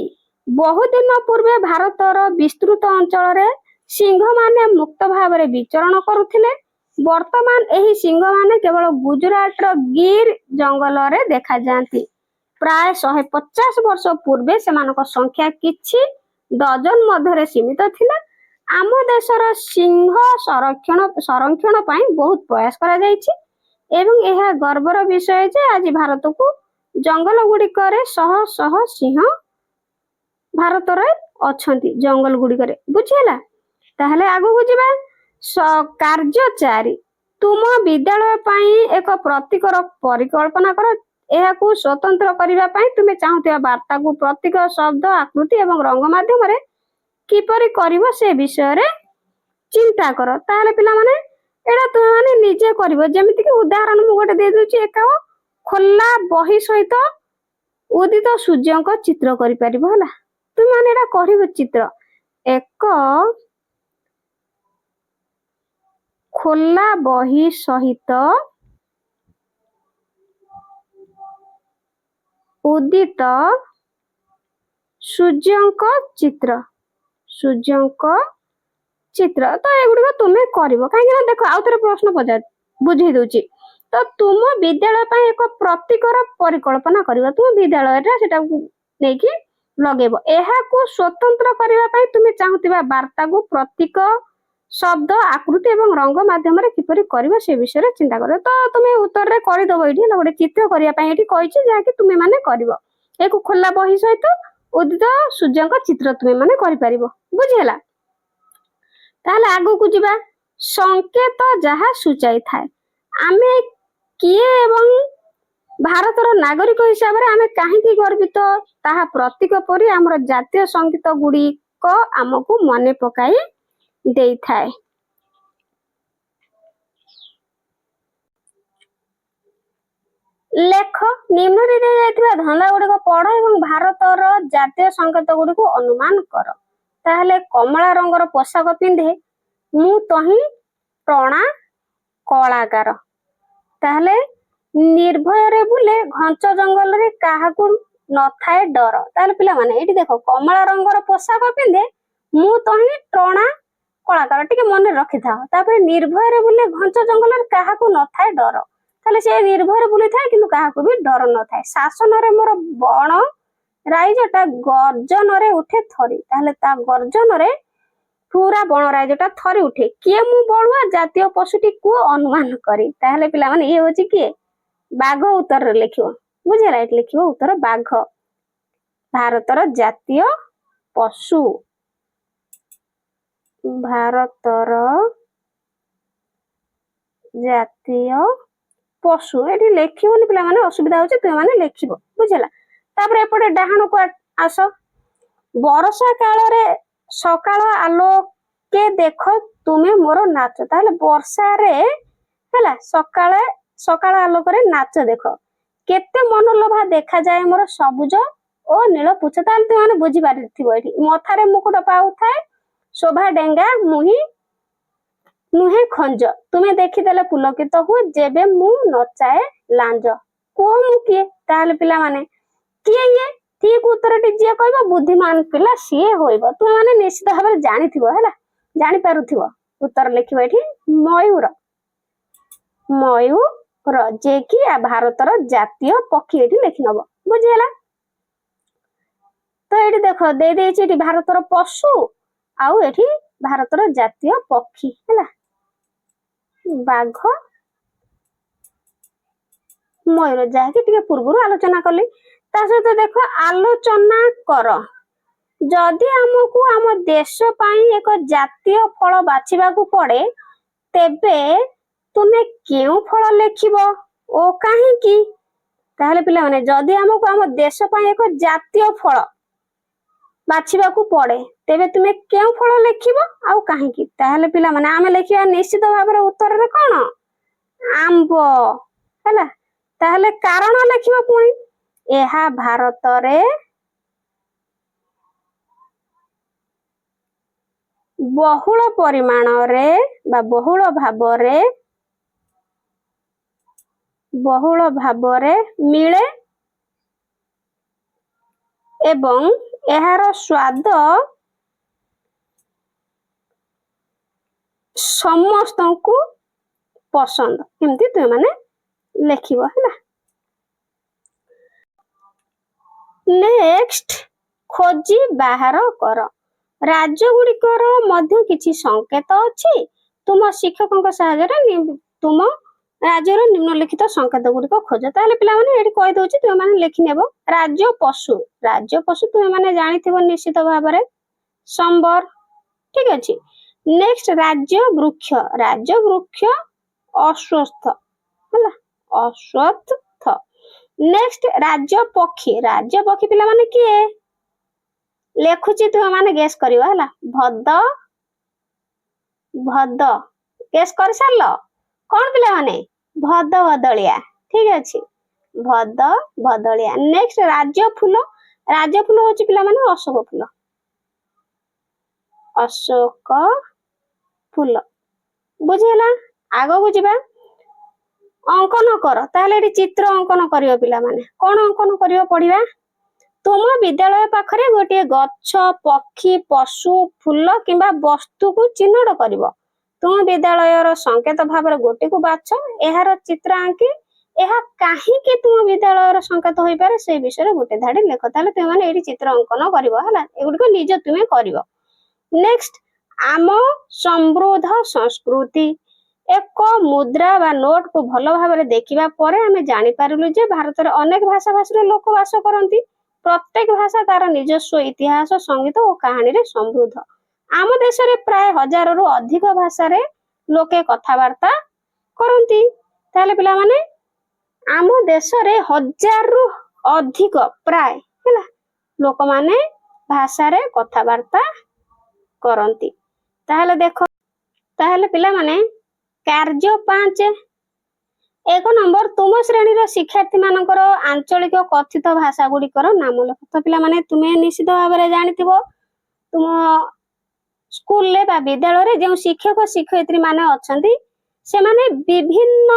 ବହୁଦିନ ପୂର୍ବେ ଭାରତର ବିସ୍ତୃତ ଅଞ୍ଚଳରେ ସିଂହମାନେ ମୁକ୍ତ ଭାବରେ ବିଚରଣ କରୁଥିଲେ। ବର୍ତ୍ତମାନ ଏହି ସିଂହମାନେ କେବଳ ଗୁଜରାଟର ଗିର୍ ଜଙ୍ଗଲରେ ଦେଖାଯାଆନ୍ତି। ପ୍ରାୟ 150 ବର୍ଷ ପୂର୍ବେ ସେମାନଙ୍କ ସଂଖ୍ୟା କିଛି ଡଜନ ମଧ୍ୟରେ ସୀମିତ ଥିଲା। ଆମ ଦେଶର ସିଂହ ସଂରକ୍ଷଣ ପାଇଁ ବହୁତ ପ୍ରୟାସ କରାଯାଇଛି ଏବଂ ଏହା ଗର୍ବର ବିଷୟ ଯେ ଆଜି ଭାରତକୁ ଜଙ୍ଗଲ ଗୁଡିକରେ ଶହ ଶହ ସିଂହ ଭାରତରେ ଅଛନ୍ତି, ଜଙ୍ଗଲ ଗୁଡିକରେ। ବୁଝିହେଲା? ତାହେଲେ ଆଗକୁ ଯିବା। କାର୍ଯ୍ୟ 4, ତୁମ ବିଦ୍ୟାଳୟ ପାଇଁ ଏକ ପ୍ରତୀକର ପରିକଳ୍ପନା କର। ଏହାକୁ ସ୍ୱତନ୍ତ୍ର କରିବା ପାଇଁ ତୁମେ ଚାହୁଁଥିବା ବାର୍ତ୍ତାକୁ ପ୍ରତୀକ, ଶବ୍ଦ, ଆକୃତି ଏବଂ ରଙ୍ଗ ମାଧ୍ୟମରେ କିପରି କରିବ ସେ ବିଷୟରେ ଚିନ୍ତା କର। ତାହେଲେ ପିଲାମାନେ ଏଇଟା ତୁମେ ମାନେ ନିଜେ କରିବ। ଯେମିତିକି ଉଦାହରଣ ମୁଁ ଗୋଟେ ଦେଇଦଉଛି, ଏକ ଖୋଲା ବହି ସହିତ ଉଦିତ ସୂର୍ଯ୍ୟଙ୍କ ଚିତ୍ର କରିପାରିବ ହେଲା। ତୁମେ ମାନେ ଏଇଟା କରିବ ଚିତ୍ର। ଏକ ଖୋଲା ବହି ସହିତ ଉଦିତ ସୂର୍ଯ୍ୟଙ୍କ ଚିତ୍ର। ସୂର୍ଯ୍ୟଙ୍କ ଚିତ୍ର ତ ଏଗୁଡିକ ତୁମେ କରିବ, କାହିଁକି ନା ଦେଖ ଆଉ ଥରେ ପ୍ରଶ୍ନ ପଚାର ବୁଝେଇ ଦଉଛି। ତ ତୁମ ବିଦ୍ୟାଳୟ ପାଇଁ ଏକ ପ୍ରତୀକର ପରିକଳ୍ପନା କରିବ। ତୁମ ବିଦ୍ୟାଳୟରେ ସେଟାକୁ ନେଇକି ଲଗେଇବ। ଏହାକୁ ସ୍ୱତନ୍ତ୍ର କରିବା ପାଇଁ ତୁମେ ଚାହୁଁଥିବା ବାର୍ତ୍ତାକୁ ପ୍ରତୀକ, ଶବ୍ଦ, ଆକୃତି ଏବଂ ରଙ୍ଗ ମାଧ୍ୟମରେ କିପରି କରିବ ସେ ବିଷୟରେ ଚିନ୍ତା କର। ତ ତୁମେ ଉତ୍ତରରେ କରିଦବ। ଏଇଠି ହେଲା ଗୋଟେ ଚିତ୍ର କରିବା ପାଇଁ ଏଠି କହିଛି, ଯାହାକି ତୁମେ ମାନେ କରିବ। ଏକୁ ଖୋଲା ବହି ସହିତ ଉଦିତ ସୂର୍ଯ୍ୟଙ୍କ ଚିତ୍ର ତୁମେ ମାନେ କରିପାରିବ। ବୁଝିହେଲା? ତାହେଲେ ଆଗକୁ ଯିବା। ସଂକେତ ଯାହା ସୂଚାଇଥାଏ। ଆମେ କିଏ ଏବଂ ଭାରତର ନାଗରିକ ହିସାବରେ ଆମେ କାହିଁକି ଗର୍ବିତ, ତାହା ପ୍ରତୀକ ପରି ଆମର ଜାତୀୟ ସଙ୍ଗୀତ ଗୁଡ଼ିକ ଆମକୁ ମନେ ପକାଇ ଦେଇଥାଏ। ଲେଖ। ନିମ୍ନରେ ଦିଆଯାଇଥିବା ଧନ୍ଦା ଗୁଡ଼ିକ ପଢ ଏବଂ ଭାରତର ଜାତୀୟ ସଙ୍ଗୀତ ଗୁଡ଼ିକୁ ଅନୁମାନ କର। ତାହେଲେ କମଳା ରଙ୍ଗର ପୋଷାକ ପିନ୍ଧେ ମୁଁ ତହିଁ ଟଣା କଳାକାର। ତାହେଲେ ନିର୍ଭୟରେ ବୁଲେ ଘଞ୍ଚ ଜଙ୍ଗଲରେ କାହାକୁ ନଥାଏ ଡର। ତାହେଲେ ପିଲାମାନେ ଏଇଠି ଦେଖ, କମଳା ରଙ୍ଗର ପୋଷାକ ପିନ୍ଧେ ମୁଁ ତହିଁ ଟଣା କଳାକାର, ଟିକେ ମନେ ରଖିଥାଅ। ତାପରେ ନିର୍ଭୟରେ ବୁଲେ ଘଞ୍ଚ ଜଙ୍ଗଲରେ କାହାକୁ ନଥାଏ ଡର। ତାହେଲେ ସେ ନିର୍ଭୟରେ ବୁଲିଥାଏ କିନ୍ତୁ କାହାକୁ ବି ଡର ନଥାଏ। ଶାସନରେ ମୋର ବଣ ରାଇଜଟା ଗର୍ଜନରେ ଉଠେ ଥରି। ତାହେଲେ ତା ଗର୍ଜନରେ ପୁରା ବଣ ରାଇଜଟା ଥରି ଉଠେ। କିଏ ମୁଁ ବଳୁଆ ଜାତୀୟ ପଶୁଟି କୁହ ଅନୁମାନ କରି। ତାହେଲେ ପିଲାମାନେ ଇଏ ହଉଛି କିଏ? ବାଘ ଉତ୍ତରରେ ଲେଖିବ। ବୁଝିଲା? ଏଠି ଲେଖିବ ଉତ୍ତର ବାଘ। ଭାରତର ଜାତୀୟ ପଶୁ। ଭାରତର ଜାତୀୟ ପଶୁ। ଏଠି ଲେଖିବନି ପିଲାମାନେ, ଅସୁବିଧା ହଉଛି, ତୁମେ ମାନେ ଲେଖିବ। ବୁଝିଲା? ତାପରେ ଏପଟେ ଡାହାଣକୁ ଆସ। ବର୍ଷା କାଳରେ ସକାଳ ଆଲୋକେ ଦେଖ ତୁମେ ମୋର ନାଚ। ତାହେଲେ ବର୍ଷାରେ ହେଲା ସକାଳ ଆଲୋକରେ ନାଚ ଦେଖ। କେତେ ମନଲୋଭା ଦେଖାଯାଏ ମୋର ସବୁଜ ଓ ନୀଳ ପୁଚ୍ଛ। ତାହେଲେ ତୁମେ ମାନେ ବୁଝିପାରିଥିବ। ଏଠି ମଥାରେ ମୁକୁଟ ପାଉଥାଏ ଶୋଭା ଡେଙ୍ଗା ନୁହେଁ ଖଞ୍ଜ। ତୁମେ ଦେଖିଦେଲେ ପୁଲକିତ ହୁଏ ଯେବେ ମୁଁ ନଚାଏ ଲାଞ୍ଜ। କୁହ ମୁଁ କିଏ? ତାହେଲେ ପିଲାମାନେ କିଏ ଇଏ? ଠିକ ଉତ୍ତରଟି ଯିଏ କହିବ ବୁଦ୍ଧିମାନ ପିଲା ସିଏ ହୋଇବ। ତୁମେ ମାନେ ନିଶ୍ଚିତ ଭାବରେ ଜାଣିଥିବ, ହେଲା, ଜାଣିପାରୁଥିବ। ଉତ୍ତର ଲେଖିବ ଏଠି ମୟୂର। ମୟୂର ଯେ କି ଭାରତର ଜାତୀୟ ପକ୍ଷୀ ଏଠି ଲେଖିନବ। ବୁଝିହେଲା? ତ ଏଠି ଦେଖ ଦେଇଦେଇଛି ଏଠି ଭାରତର ପଶୁ ଆଉ ଏଠି ଭାରତର ଜାତୀୟ ପକ୍ଷୀ। ହେଲା, ବାଘ, ମୟୂର, ଯାହାକି ଟିକେ ପୂର୍ବରୁ ଆଲୋଚନା କଲି। ତା ସହିତ ଦେଖ ଆଲୋଚନା କର। ଯଦି ଆମକୁ ଆମ ଦେଶ ପାଇଁ ଏକ ଜାତୀୟ ଫଳ ବାଛିବାକୁ ପଡେ ତେବେ ତୁମେ କେଉଁ ଫଳ ଲେଖିବ ଓ କାହିଁକି? ତାହେଲେ ପିଲାମାନେ ଯଦି ଆମକୁ ଆମ ଦେଶ ପାଇଁ ଏକ ଜାତୀୟ ଫଳ ବାଛିବାକୁ ପଡେ ତେବେ ତୁମେ କେଉଁ ଫଳ ଲେଖିବ ଆଉ କାହିଁକି? ତାହେଲେ ପିଲାମାନେ ଆମେ ଲେଖିବା ନିଶ୍ଚିତ ଭାବରେ ଉତ୍ତରରେ କଣ? ଆମ୍ବ। ହେଲା, ତାହେଲେ କାରଣ ଲେଖିବ ପୁଣି। ଏହା ଭାରତରେ ବହୁଳ ପରିମାଣରେ ବା ବହୁଳ ଭାବରେ ମିଳେ ଏବଂ ଏହାର ସ୍ୱାଦ ସମସ୍ତଙ୍କୁ ପସନ୍ଦ। ଏମିତି ତୁମେ ମାନେ ଲେଖିବ। ହେଲା, ନେକ୍ସଟ ଖୋଜି ବାହାର କର। ରାଜ୍ୟ ଗୁଡ଼ିକର ମଧ୍ୟ କିଛି ସଂକେତ ଅଛି। ତୁମ ଶିକ୍ଷକଙ୍କ ସାହାଯ୍ୟରେ ତୁମ ରାଜ୍ୟର ନିମ୍ନଲିଖିତ ସଂକେତ ଗୁଡ଼ିକ ଖୋଜ। ତାହେଲେ ପିଲାମାନେ ଏଠି କହିଦଉଛି, ତୁମେ ମାନେ ଲେଖିନେବ। ରାଜ୍ୟ ପଶୁ। ରାଜ୍ୟ ପଶୁ ତୁମେ ମାନେ ଜାଣିଥିବ ନିଶ୍ଚିତ ଭାବରେ ସମ୍ବର। ଠିକ ଅଛି। ନେକ୍ସଟ ରାଜ୍ୟ ବୃକ୍ଷ। ରାଜ୍ୟ ବୃକ୍ଷ ଅଶ୍ୱତ୍ଥ। ହେଲା, ଅଶ୍ୱତ୍ଥ। ନେକ୍ସଟ ରାଜ୍ୟ ପକ୍ଷୀ। ରାଜ୍ୟ ପକ୍ଷୀ ପିଲାମାନେ କିଏ? ଲେଖୁଛି, ତୁମେ ମାନେ ଗେସ୍ କରିବ। ହେଲା, ଭଦ। ଗେସ୍ କରିସାରିଲ? କଣ ପିଲାମାନେ? ଭଦଳିଆ। ଠିକ ଅଛି, ଭଦଳିଆ। ନେକ୍ସଟ ରାଜ୍ୟ ଫୁଲ। ରାଜ୍ୟ ଫୁଲ ହଉଛି ପିଲାମାନେ ଅଶୋକ ଫୁଲ। ଅଶୋକ ଫୁଲ। ବୁଝିହେଲା? ଆଗକୁ ଯିବା। ଅଙ୍କନ କର। ତାହେଲେ ଏଠି ଚିତ୍ର ଅଙ୍କନ କରିବ ପିଲାମାନେ। କଣ ଅଙ୍କନ କରିବ ପଢିବା। ତୁମ ବିଦ୍ୟାଳୟ ପାଖରେ ଗୋଟିଏ ଗଛ, ପକ୍ଷୀ, ପଶୁ, ଫୁଲ କିମ୍ବା ବସ୍ତୁକୁ ଚିହ୍ନଟ କରିବ। ତୁମ ବିଦ୍ୟାଳୟର ସଂକେତ ଭାବରେ ଗୋଟିକୁ ବାଛ, ଏହାର ଚିତ୍ର ଆଙ୍କି ଏହା କାହିଁକି ତୁମ ବିଦ୍ୟାଳୟର ସଂକେତ ହୋଇପାରେ ସେଇ ବିଷୟରେ ଗୋଟେ ଧାଡି ଲେଖ। ତାହେଲେ ତୁମେ ଏଠି ଚିତ୍ର ଅଙ୍କନ କରିବ ହେଲା। ଏଗୁଡିକ ନିଜ ତୁମେ କରିବ। ନେକ୍ସଟ, ଆମ ସମୃଦ୍ଧ ସଂସ୍କୃତି। ଏକ ମୁଦ୍ରା ବା ନୋଟକୁ ଭଲ ଭାବରେ ଦେଖିବା ପରେ ଆମେ ଜାଣିପାରିଲୁ ଯେ ଭାରତରେ ଅନେକ ଭାଷାଭାଷୀର ଲୋକ ବାସ କରନ୍ତି। ପ୍ରତ୍ୟେକ ଭାଷା ତାର ନିଜସ୍ୱ ଇତିହାସ, ସଙ୍ଗୀତ ଓ କାହାଣୀରେ ସମୃଦ୍ଧ। ଆମ ଦେଶରେ ପ୍ରାୟ 1000ରୁ ଅଧିକ ଭାଷାରେ ଲୋକେ କଥାବାର୍ତ୍ତା କରନ୍ତି। ତାହେଲେ ପିଲାମାନେ ଆମ ଦେଶରେ 1000ରୁ ଅଧିକ ପ୍ରାୟ ହେଲା ଲୋକମାନେ ଭାଷାରେ କଥାବାର୍ତ୍ତା କରନ୍ତି। ତାହେଲେ ଦେଖ, ତାହେଲେ ପିଲାମାନେ କାର୍ଯ୍ୟ 5 1 ନମ୍ବର, ତୁମ ଶ୍ରେଣୀର ଶିକ୍ଷାର୍ଥୀ ମାନଙ୍କର ଆଞ୍ଚଳିକ କଥିତ ଭାଷା ଗୁଡିକର ନାମ ଲେଖ। ତ ପିଲାମାନେ ତୁମେ ନିଶ୍ଚିତ ଭାବରେ ଜାଣିଥିବ ତୁମ ସ୍କୁଲରେ ବା ବିଦ୍ୟାଳୟରେ ଯେଉଁ ଶିକ୍ଷକ ଶିକ୍ଷୟିତ୍ରୀ ମାନେ ଅଛନ୍ତି ସେମାନେ ବିଭିନ୍ନ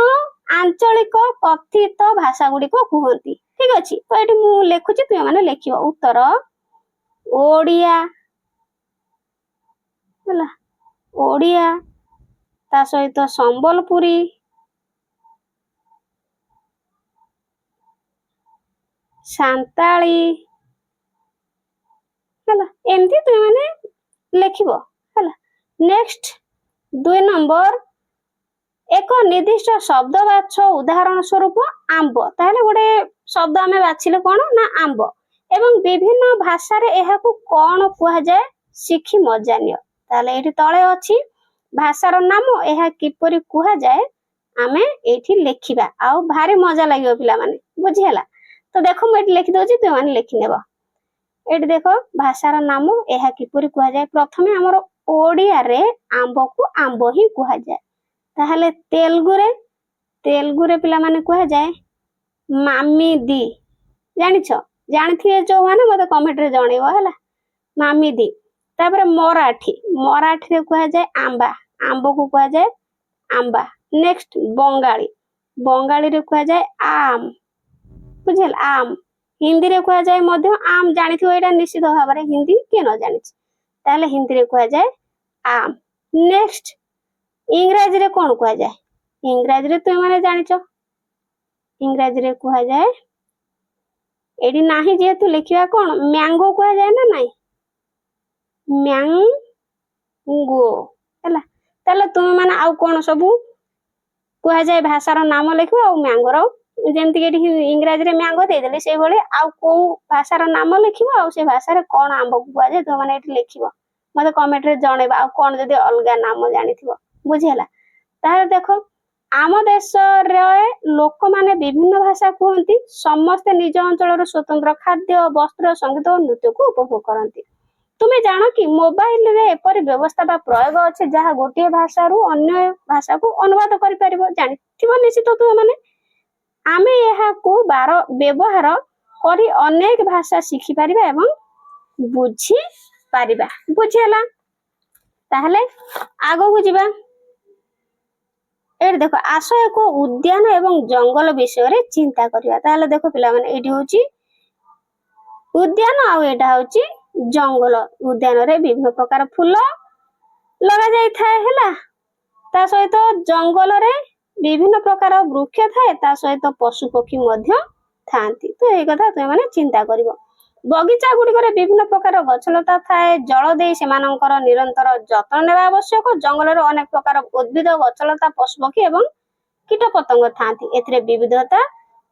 ଆଞ୍ଚଳିକ କଥିତ ଭାଷା ଗୁଡିକ କୁହନ୍ତି। ଠିକ ଅଛି, ତ ଏଠି ମୁଁ ଲେଖୁଛି, ତୁମେ ମାନେ ଲେଖିବ। ଉତ୍ତର ଓଡ଼ିଆ ହେଲା, ଓଡ଼ିଆ, ତା ସହିତ ସମ୍ବଲପୁରୀ, ସାନ୍ତାଳୀ ହେଲା, ଏମିତି ତୁମେ ମାନେ ଲେଖିବ ହେଲା। ନେକ୍ସଟ 2 ନମ୍ବର, ଏକ ନିର୍ଦ୍ଦିଷ୍ଟ ଶବ୍ଦ ବାଛ। ଉଦାହରଣ ସ୍ୱରୂପ ଆମ୍ବ। ତାହେଲେ ଗୋଟେ ଶବ୍ଦ ଆମେ ବାଛିଲେ କଣ ନା ଆମ୍ବ, ଏବଂ ବିଭିନ୍ନ ଭାଷାରେ ଏହାକୁ କଣ କୁହାଯାଏ ଶିଖି ମଜା ନିଅ। ତାହେଲେ ଏଠି ତଳେ ଅଛି ଭାଷାର ନାମ, ଏହା କିପରି କୁହାଯାଏ ଆମେ ଏଇଠି ଲେଖିବା। ଆଉ ଭାରି ମଜା ଲାଗିବ ପିଲାମାନେ, ବୁଝି ହେଲା। ତ ଦେଖ ମୁଁ ଏଠି ଲେଖି ଦଉଛି, ତୁମେ ଲେଖିନେବ। ଏଠି ଦେଖ ଭାଷାର ନାମ, ଏହା କିପରି କୁହାଯାଏ। ପ୍ରଥମେ ଆମର ଓଡ଼ିଆରେ ଆମ୍ବକୁ ଆମ୍ବ ହିଁ କୁହାଯାଏ। ତାହେଲେ ତେଲୁଗୁରେ ପିଲାମାନେ କୁହାଯାଏ ମାମିଦି। ଜାଣିଥିବେ ଯୋଉମାନେ ମତେ କମେଣ୍ଟରେ ଜଣେଇବ ହେଲା, ମାମିଦି। ତାପରେ ମରାଠୀରେ କୁହାଯାଏ ଆମ୍ବା, ଆମ୍ବକୁ କୁହାଯାଏ ଆମ୍ବା। ନେକ୍ସଟ ବଙ୍ଗାଳୀରେ କୁହାଯାଏ ଆମ୍, ବୁଝିଲା, ଆମ୍। ହିନ୍ଦୀରେ କୁହାଯାଏ ମଧ୍ୟ ଆମ୍, ଜାଣିଥିବ ଏଇଟା ନିଶ୍ଚିତ ଭାବରେ, ହିନ୍ଦୀ କିଏ ନ ଜାଣିଛି। ତାହେଲେ ହିନ୍ଦୀରେ କୁହାଯାଏ ଆମ୍। ନେକ୍ସଟ ଇଂରାଜୀରେ କଣ କୁହାଯାଏ? ଇଂରାଜୀରେ ତୁମେ ମାନେ ଜାଣିଛ, ଇଂରାଜୀରେ କୁହାଯାଏ, ଏଠି ନାହିଁ ଯେହେତୁ ଲେଖିବା କଣ, ମ୍ୟାଙ୍ଗୋ କୁହାଯାଏ ନା ନାଇଁ, ମ୍ୟାଙ୍ଗୋ ହେଲା। ତାହେଲେ ତୁମେ ମାନେ ଆଉ କଣ ସବୁ କୁହାଯାଏ ଭାଷାର ନାମ ଲେଖିବ। ଆଉ ମ୍ୟାଙ୍ଗୋର, ଯେମିତିକି ଏଠି ଇଂରାଜୀରେ ମ୍ୟାଙ୍ଗୋ ଦେଇଦେଲେ, ସେଇଭଳି ଆଉ କୋଉ ଭାଷାର ନାମ ଲେଖିବ, ଆଉ ସେ ଭାଷାରେ କଣ ଆମ୍ବକୁ କୁହାଯାଏ ତୁମେ ମାନେ ଏଠି ଲେଖିବ। ମତେ କମେଣ୍ଟରେ ଜଣେଇବା, ଆଉ କଣ ଯଦି ଅଲଗା ନାମ ଜାଣିଥିବ, ବୁଝି ହେଲା। ତାହେଲେ ଦେଖ, ଆମ ଦେଶରେ ଲୋକମାନେ ବିଭିନ୍ନ ଭାଷା କୁହନ୍ତି। ସମସ୍ତେ ନିଜ ଅଞ୍ଚଳର ସ୍ୱତନ୍ତ୍ର ଖାଦ୍ୟ, ବସ୍ତ୍ର, ସଙ୍ଗୀତ ଓ ନୃତ୍ୟକୁ ଉପଭୋଗ କରନ୍ତି। ତୁମେ ଜାଣ କି ମୋବାଇଲରେ ଏପରି ବ୍ୟବସ୍ଥା ବା ପ୍ରୟୋଗ ଅଛି ଯାହା ଗୋଟିଏ ଭାଷାରୁ ଅନ୍ୟ ଭାଷାକୁ ଅନୁବାଦ କରିପାରିବ। ଜାଣିଥିବ ନିଶ୍ଚିତ ତୁମେ ମାନେ। ଆମେ ଏହାକୁ ବ୍ୟବହାର କରି ଅନେକ ଭାଷା ଶିଖିପାରିବା ଏବଂ ବୁଝିପାରିବା, ବୁଝି ହେଲା। ତାହେଲେ ଆଗକୁ ଯିବା। ଏଠି ଦେଖ, ଆସ ଏକ ଉଦ୍ୟାନ ଏବଂ ଜଙ୍ଗଲ ବିଷୟରେ ଚିନ୍ତା କରିବା। ତାହେଲେ ଦେଖ ପିଲାମାନେ, ଏଇଠି ହଉଛି ଉଦ୍ୟାନ ଆଉ ଏଇଟା ହଉଛି ଜଙ୍ଗଲ। ଉଦ୍ୟାନରେ ବିଭିନ୍ନ ପ୍ରକାର ଫୁଲ ଲଗା ଯାଇଥାଏ ହେଲା, ତା ସହିତ ଜଙ୍ଗଲରେ ବିଭିନ୍ନ ପ୍ରକାର ବୃକ୍ଷ ଥାଏ, ତା ସହିତ ପଶୁ ପକ୍ଷୀ ମଧ୍ୟ ଥାନ୍ତି। ତ ଏଇ କଥା ତୁମେ ମାନେ ଚିନ୍ତା କରିବ। ବଗିଚା ଗୁଡିକରେ ବିଭିନ୍ନ ପ୍ରକାର ଗଛଲତା ଥାଏ, ଜଳ ଦେଇ ସେମାନଙ୍କର ନିରନ୍ତର ଯତ୍ନ ନେବା ଆବଶ୍ୟକ। ଜଙ୍ଗଲରେ ଅନେକ ପ୍ରକାର ଉଦ୍ଭିଦ, ଗଛଲତା, ପଶୁପକ୍ଷୀ ଏବଂ କୀଟ ପତଙ୍ଗ ଥାନ୍ତି। ଏଥିରେ ବିବିଧତା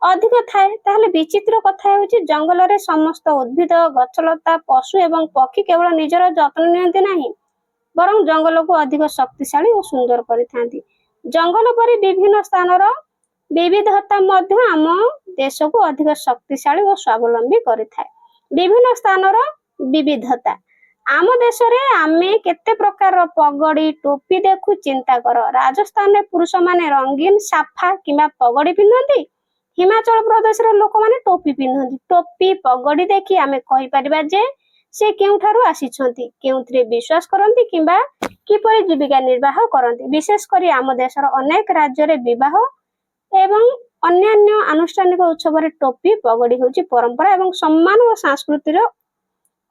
ଅଧିକ ଥାଏ। ତାହେଲେ ବିଚିତ୍ର କଥା ହେଉଛି ଜଙ୍ଗଲରେ ସମସ୍ତ ଉଦ୍ଭିଦ, ଗଛଲତା, ପଶୁ ଏବଂ ପକ୍ଷୀ କେବଳ ନିଜର ଯତ୍ନ ନିଅନ୍ତି ନାହିଁ, ବରଂ ଜଙ୍ଗଲକୁ ଅଧିକ ଶକ୍ତିଶାଳୀ ଓ ସୁନ୍ଦର କରିଥାନ୍ତି। ଜଙ୍ଗଲ ପରି ବିଭିନ୍ନ ସ୍ଥାନର ବିବିଧତା ମଧ୍ୟ ଆମ ଦେଶକୁ ଅଧିକ ଶକ୍ତିଶାଳୀ ଓ ସ୍ୱାବଲମ୍ବୀ କରିଥାଏ। ବିଭିନ୍ନ ସ୍ଥାନର ବିବିଧତା। ଆମ ଦେଶରେ ଆମେ କେତେ ପ୍ରକାରର ପଗଡି, ଟୋପି ଦେଖୁ, ଚିନ୍ତା କର। ରାଜସ୍ଥାନରେ ପୁରୁଷମାନେ ରଙ୍ଗୀନ ସାଫା କିମ୍ବା ପଗଡି ପିନ୍ଧନ୍ତି। ହିମାଚଳ ପ୍ରଦେଶର ଲୋକମାନେ ଟୋପି ପିନ୍ଧନ୍ତି। ଟୋପି, ପଗଡି ଦେଖି ଆମେ କହିପାରିବା ଯେ से केउठारु आसीछंती केउथरे विश्वास करंती किंबा किपरि जीविका निर्वाह करंती। विशेष करी आम देशर अनेक राज्य रे विवाह एवं अन्यान्य आनुष्ठानिक उत्सव रे टोपी पगड़ी होची परंपरा एवं सम्मान और संस्कृतिर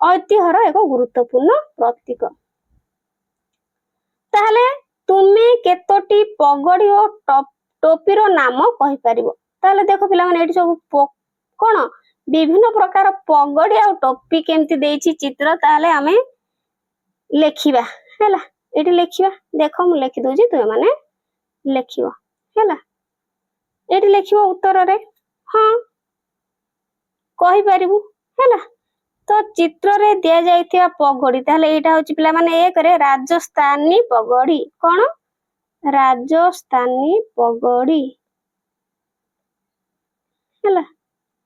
ऐतिह्यर एक गुरुत्वपूर्ण प्रतीक। ताहले तुमे केतोटी पगड़ी और टोपीर नाम कहि परिबो। ताहले देखो पिला माने एठी सब कोन विभिन्न प्रकार पगड़ी और टोपी केमती देछि चित्र। ताहले आमे लेखिबा हैला एठी लेखिबा। देखो मु लेखि दोजी तुमे माने लेखिबो हैला। एठी लेखिबो उत्तर रे हां कहि परिबु हैला। तो चित्र रे दिया जाइथिया पगड़ी ताहले एटा होची पिला माने एक रे राजस्थानी पगड़ी। कोन राजस्थानी पगड़ी हैला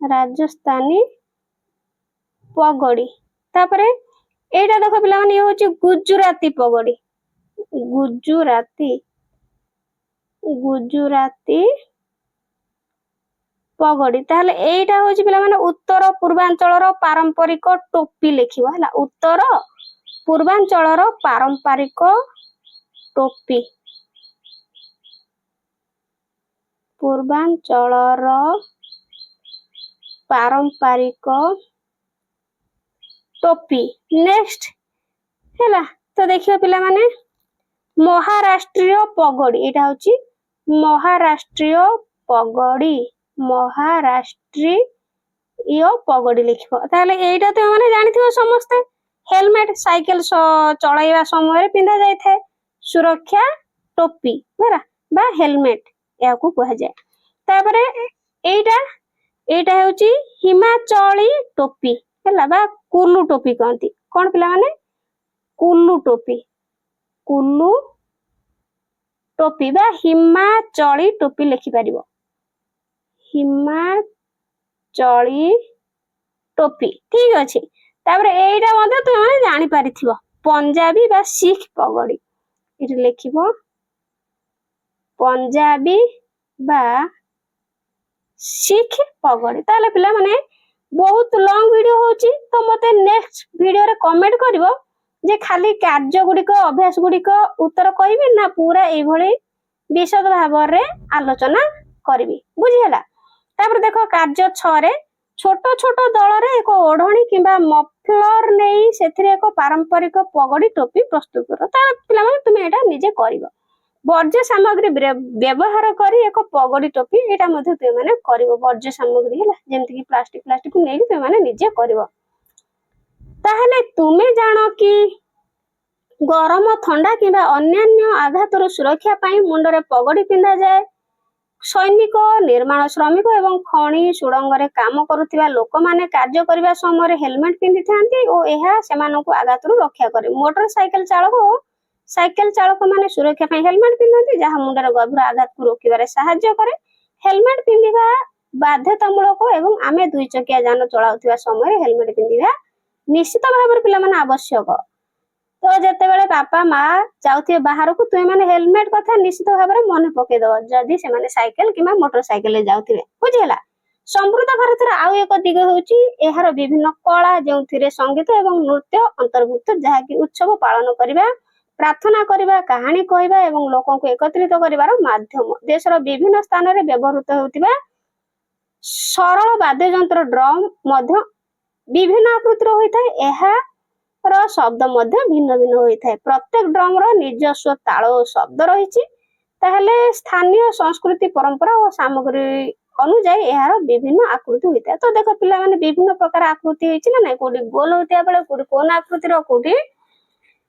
राजस्थानी पगड़ी। तापरे एटा देखो पिला माने ये होची गुजराती पगड़ी। गुजराती पगड़ी ताहले एटा होची पिला माने उत्तर पूर्वांचलर पारंपरिक टोपी लेखिबो हैला। उत्तर पूर्वांचलर पारंपरिक टोपी पूर्वांचलर पारंपरिक टोपी। नेक्स्ट हैला तो देखियो पिला माने महाराष्ट्रीय पगड़ी। एटा होची महाराष्ट्रीय पगड़ी। महाराष्ट्रीय पगड़ी लिखिबो। ताहले एटा तो माने जानिथिबो समस्ते हेलमेट साइकिल चलाइबा समय पिंधा जाय थाए सुरक्षा टोपी बरा बा हेलमेट याकू कह जाय। तापरे एटा होची हिमाचली टोपी हैला बा कुल्लू टोपी कहंती। कोन पिला माने कुल्लू टोपी बा हिमाचली टोपी लिखि परिबो। हिमाचली टोपी ठीक अछि। तापरे एटा मध्ये तुम माने जानि परिथिबो पंजाबी बा सिख पगड़ी। इति लिखिबो पंजाबी बा सिख पगड़ी। ताले पिला माने बहुत लॉन्ग वीडियो होची तो मते नेक्स्ट वीडियो रे कमेंट करिवो जे खाली कार्य गुडी को अभ्यास गुडी को उत्तर कहिबे ना पूरा ए भली विशद भाव रे आलोचना करबी बुझिहेला। तापर देखो कार्य 6 रे छोट छोट दल रे एक ओढणी किबा मफलर नेई सेथिरे एक पारंपरिक पगड़ी टोपी प्रस्तुत करो। ताले पिला माने तुमे एटा निजे करिवो। वर्ज्य सामग्री व्यवहार करी एक पगड़ी टोपी एटा मध्ये तुमे माने करिवो। वर्ज्य सामग्री हैला जेमति कि प्लास्टिक नै तुमे माने निजे करिवो। ताहले तुमे जानो कि गरम ठंडा किबा अन्यान्य आघातर सुरक्षा पाई मुंडरे पगड़ी पिंधा जाए। सैनिक निर्माण श्रमिक एवं खणी सुडंग रे काम करुथिबा लोक माने कार्य करिबा समय हेलमेट पिंधि थांती ओ एहा सेमानकु आघातरु रक्षा करे। मोटरसाइकिल चालक माने सुरक्षा पाई हेलमेट पिंधନ୍ତି जहा मुंडरे गभीर आघात को रोकिबारे सहायता करे। हेलमेट पिंधिबा बाध्यतामूलक एवं आमे दुई चकिया यान चलाउथिबा समय हेलमेट पिंधिबा निश्चित भाବରେ पिला माने आवश्यक। तो जते बेले पापा मां जाउथिबे बाहर को तुमे माने हेलमेट कथा निश्चित भाବରେ मने पके दो जदी से माने साइकिल किबा मोटरसाइकिल ले जाउथिबे बुझिहेला। समृद्ध भारतर आउ एक दिग होउची एहार विभिन्न कला जेउथिरे संगीत एवं नृत्य अंतर्भुक्त जहा कि उत्सव पालन करिबा प्रार्थना करिबा कहानी कहबा एवं लोकन को एकत्रित करिवार माध्यम। देशर विभिन्न स्थान रे व्यवहृत होउथिबा सरल वाद्य यंत्र ड्रम मध्य विभिन्न आकृतिर होइथाय। एहा रो शब्द मध्य भिन्न भिन्न होइथाय। प्रत्येक ड्रम रो निजस्व ताल ओ शब्द रहिछि। ताहले स्थानीय संस्कृति परंपरा और सामग्री अनुसार एहार विभिन्न आकृति होइथाय। तो देखो पिला माने विभिन्न प्रकार आकृति होइछि ना नै कोडी गोल होतिया बेले कोडी कोन आकृति रो कोडी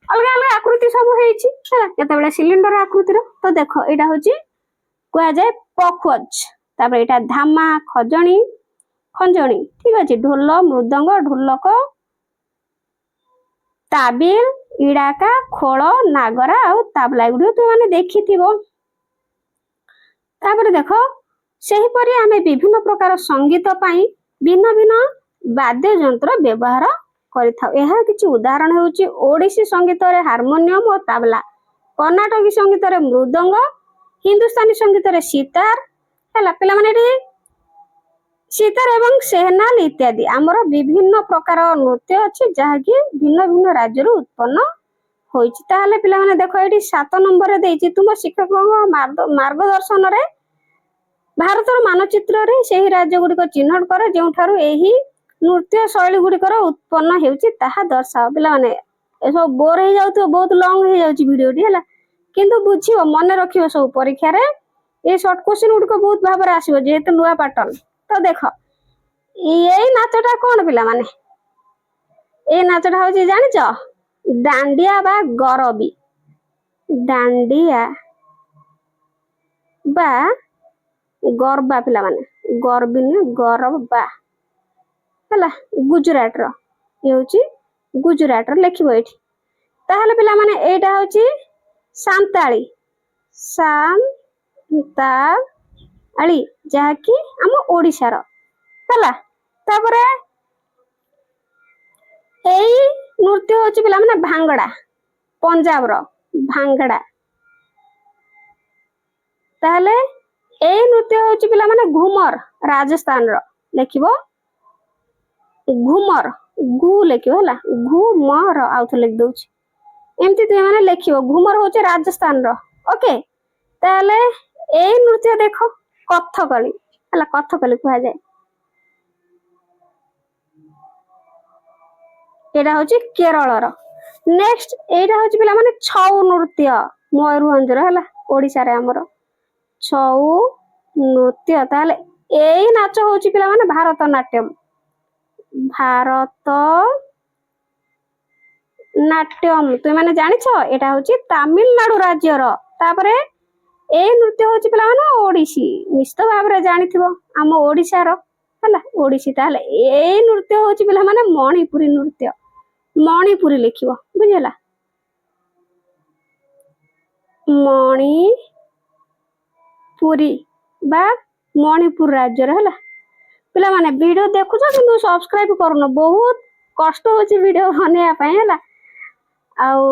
अलग अलग आकृति सब होइछि हैला। केते बेले सिलिंडर आकृति रो तो देखो एटा होछि कोया जाय पखवज। तापर एटा धामा खंजणी ठीक अछि। ढोल मृदंग ढोलक ताबिल इडाका खोल नागरा और ताबला गुडी तो माने देखिथिबो। तापर देखो सेही परि आमे विभिन्न प्रकार संगीत पाई भिन्न भिन्न वाद्य यंत्र व्यवहार करिथाउ। एहा किछि उदाहरण होउची ओडिसी संगीत रे हारमोनियम और ताबला, कर्नाटकी संगीत रे मृदंग, हिंदुस्तानी संगीत रे सितार हैला। पिला माने ସିତାର ଏବଂ ସେହନାଲ ଇତ୍ୟାଦି ଆମର ବିଭିନ୍ନ ପ୍ରକାର ନୃତ୍ୟ ଅଛି ଯାହାକି ଭିନ୍ନ ଭିନ୍ନ ରାଜ୍ୟରୁ ଉତ୍ପନ୍ନ ହୋଇଛି। ତାହେଲେ ପିଲାମାନେ ଦେଖ ଏଠି 7 ନମ୍ବରରେ ଦେଇଛି ତୁମ ଶିକ୍ଷକଙ୍କ ମାର୍ଗଦର୍ଶନରେ ଭାରତର ମାନଚିତ୍ରରେ ସେହି ରାଜ୍ୟ ଗୁଡିକ ଚିହ୍ନଟ କର ଯେଉଁଠାରୁ ଏହି ନୃତ୍ୟ ଶୈଳୀ ଗୁଡିକର ଉତ୍ପନ୍ନ ହେଉଛି ତାହା ଦର୍ଶାଅ। ପିଲାମାନେ ଏସବୁ ବୋର ହେଇଯାଉଥିବ, ବହୁତ ଲଙ୍ଗ ହେଇଯାଉଛି ଭିଡିଓଟି ହେଲା, କିନ୍ତୁ ବୁଝିବ ମନେ ରଖିବ ସବୁ ପରୀକ୍ଷାରେ এই শর্ট কোশ্চেন গুড়িক বহুত ভাবে আসবে যেহেতু নূয়া প্যাটর্ন। তো দেখ এই নাচটা কোন পিলা মানে এই নাচটা হচ্ছে জানিছ ডান্ডিয়া বা গরবি। ডান্ডিয়া বা গরবা পিলা মানে গরবি নুহে গরবা ହେଲା ଗୁଜରାଟର ଇଏ ହଉଛି ଗୁଜରାଟର ଲେଖିବ ଏଠି। ତାହେଲେ ପିଲାମାନେ ଏଇଟା ହଉଛି ସାନ୍ତାଳୀ ସାନ୍ତାଳୀ ଯାହାକି ଆମ ଓଡ଼ିଶାର ହେଲା। ତାପରେ ଏଇ ନୃତ୍ୟ ହଉଛି ପିଲାମାନେ ଭାଙ୍ଗଡା ପଞ୍ଜାବର ଭାଙ୍ଗଡା। ତାହେଲେ ଏଇ ନୃତ୍ୟ ହଉଛି ପିଲାମାନେ ଘୁମର ରାଜସ୍ଥାନର ଲେଖିବ ଘୁମର ଗୁ ଲେଖିବ ହେଲା ଘୁମର ଆଉ ଥରେ ଲେଖି ଦଉଛି ଏମିତି ତୁମେ ମାନେ ଲେଖିବ ଘୁମର ହଉଛି ରାଜସ୍ଥାନର। ଓକେ ତାହେଲେ ଏଇ ନୃତ୍ୟ ଦେଖ କଥକଳି ହେଲା କଥକଳି କୁହାଯାଏ। ଏଇଟା ହଉଛି କେରଳର। ନେକ୍ସଟ ଏଇଟା ହଉଛି ପିଲାମାନେ ଛଉ ନୃତ୍ୟ ମୟୂରଭଞ୍ଜର ହେଲା ଓଡ଼ିଶାରେ ଆମର ଛଉ ନୃତ୍ୟ। ତାହେଲେ ଏଇ ନାଚ ହଉଛି ପିଲାମାନେ ଭାରତ ନାଟ୍ୟମ ଭାରତ ନାଟ୍ୟମ ତୁମେ ମାନେ ଜାଣିଛ ଏଇଟା ହଉଛି ତାମିଲନାଡୁ ରାଜ୍ୟର। ତାପରେ ଏଇ ନୃତ୍ୟ ହଉଛି ପିଲାମାନେ ଓଡ଼ିଶୀ ନିଶ୍ଚିତ ଭାବରେ ଜାଣିଥିବ ଆମ ଓଡ଼ିଶାର ହେଲା ଓଡ଼ିଶୀ। ତାହେଲେ ଏଇ ନୃତ୍ୟ ହଉଛି ପିଲାମାନେ ମଣିପୁରୀ ନୃତ୍ୟ ମଣିପୁରୀ ଲେଖିବ ବୁଝିଲା ମଣିପୁରୀ ବା ମଣିପୁର ରାଜ୍ୟର ହେଲା। ପିଲାମାନେ ଭିଡିଓ ଦେଖୁଛ କିନ୍ତୁ ସବସ୍କ୍ରାଇବ କରୁନ ବହୁତ କଷ୍ଟ ହଉଛି ଭିଡିଓ ବନେଇବା ପାଇଁ ହେଲା ଆଉ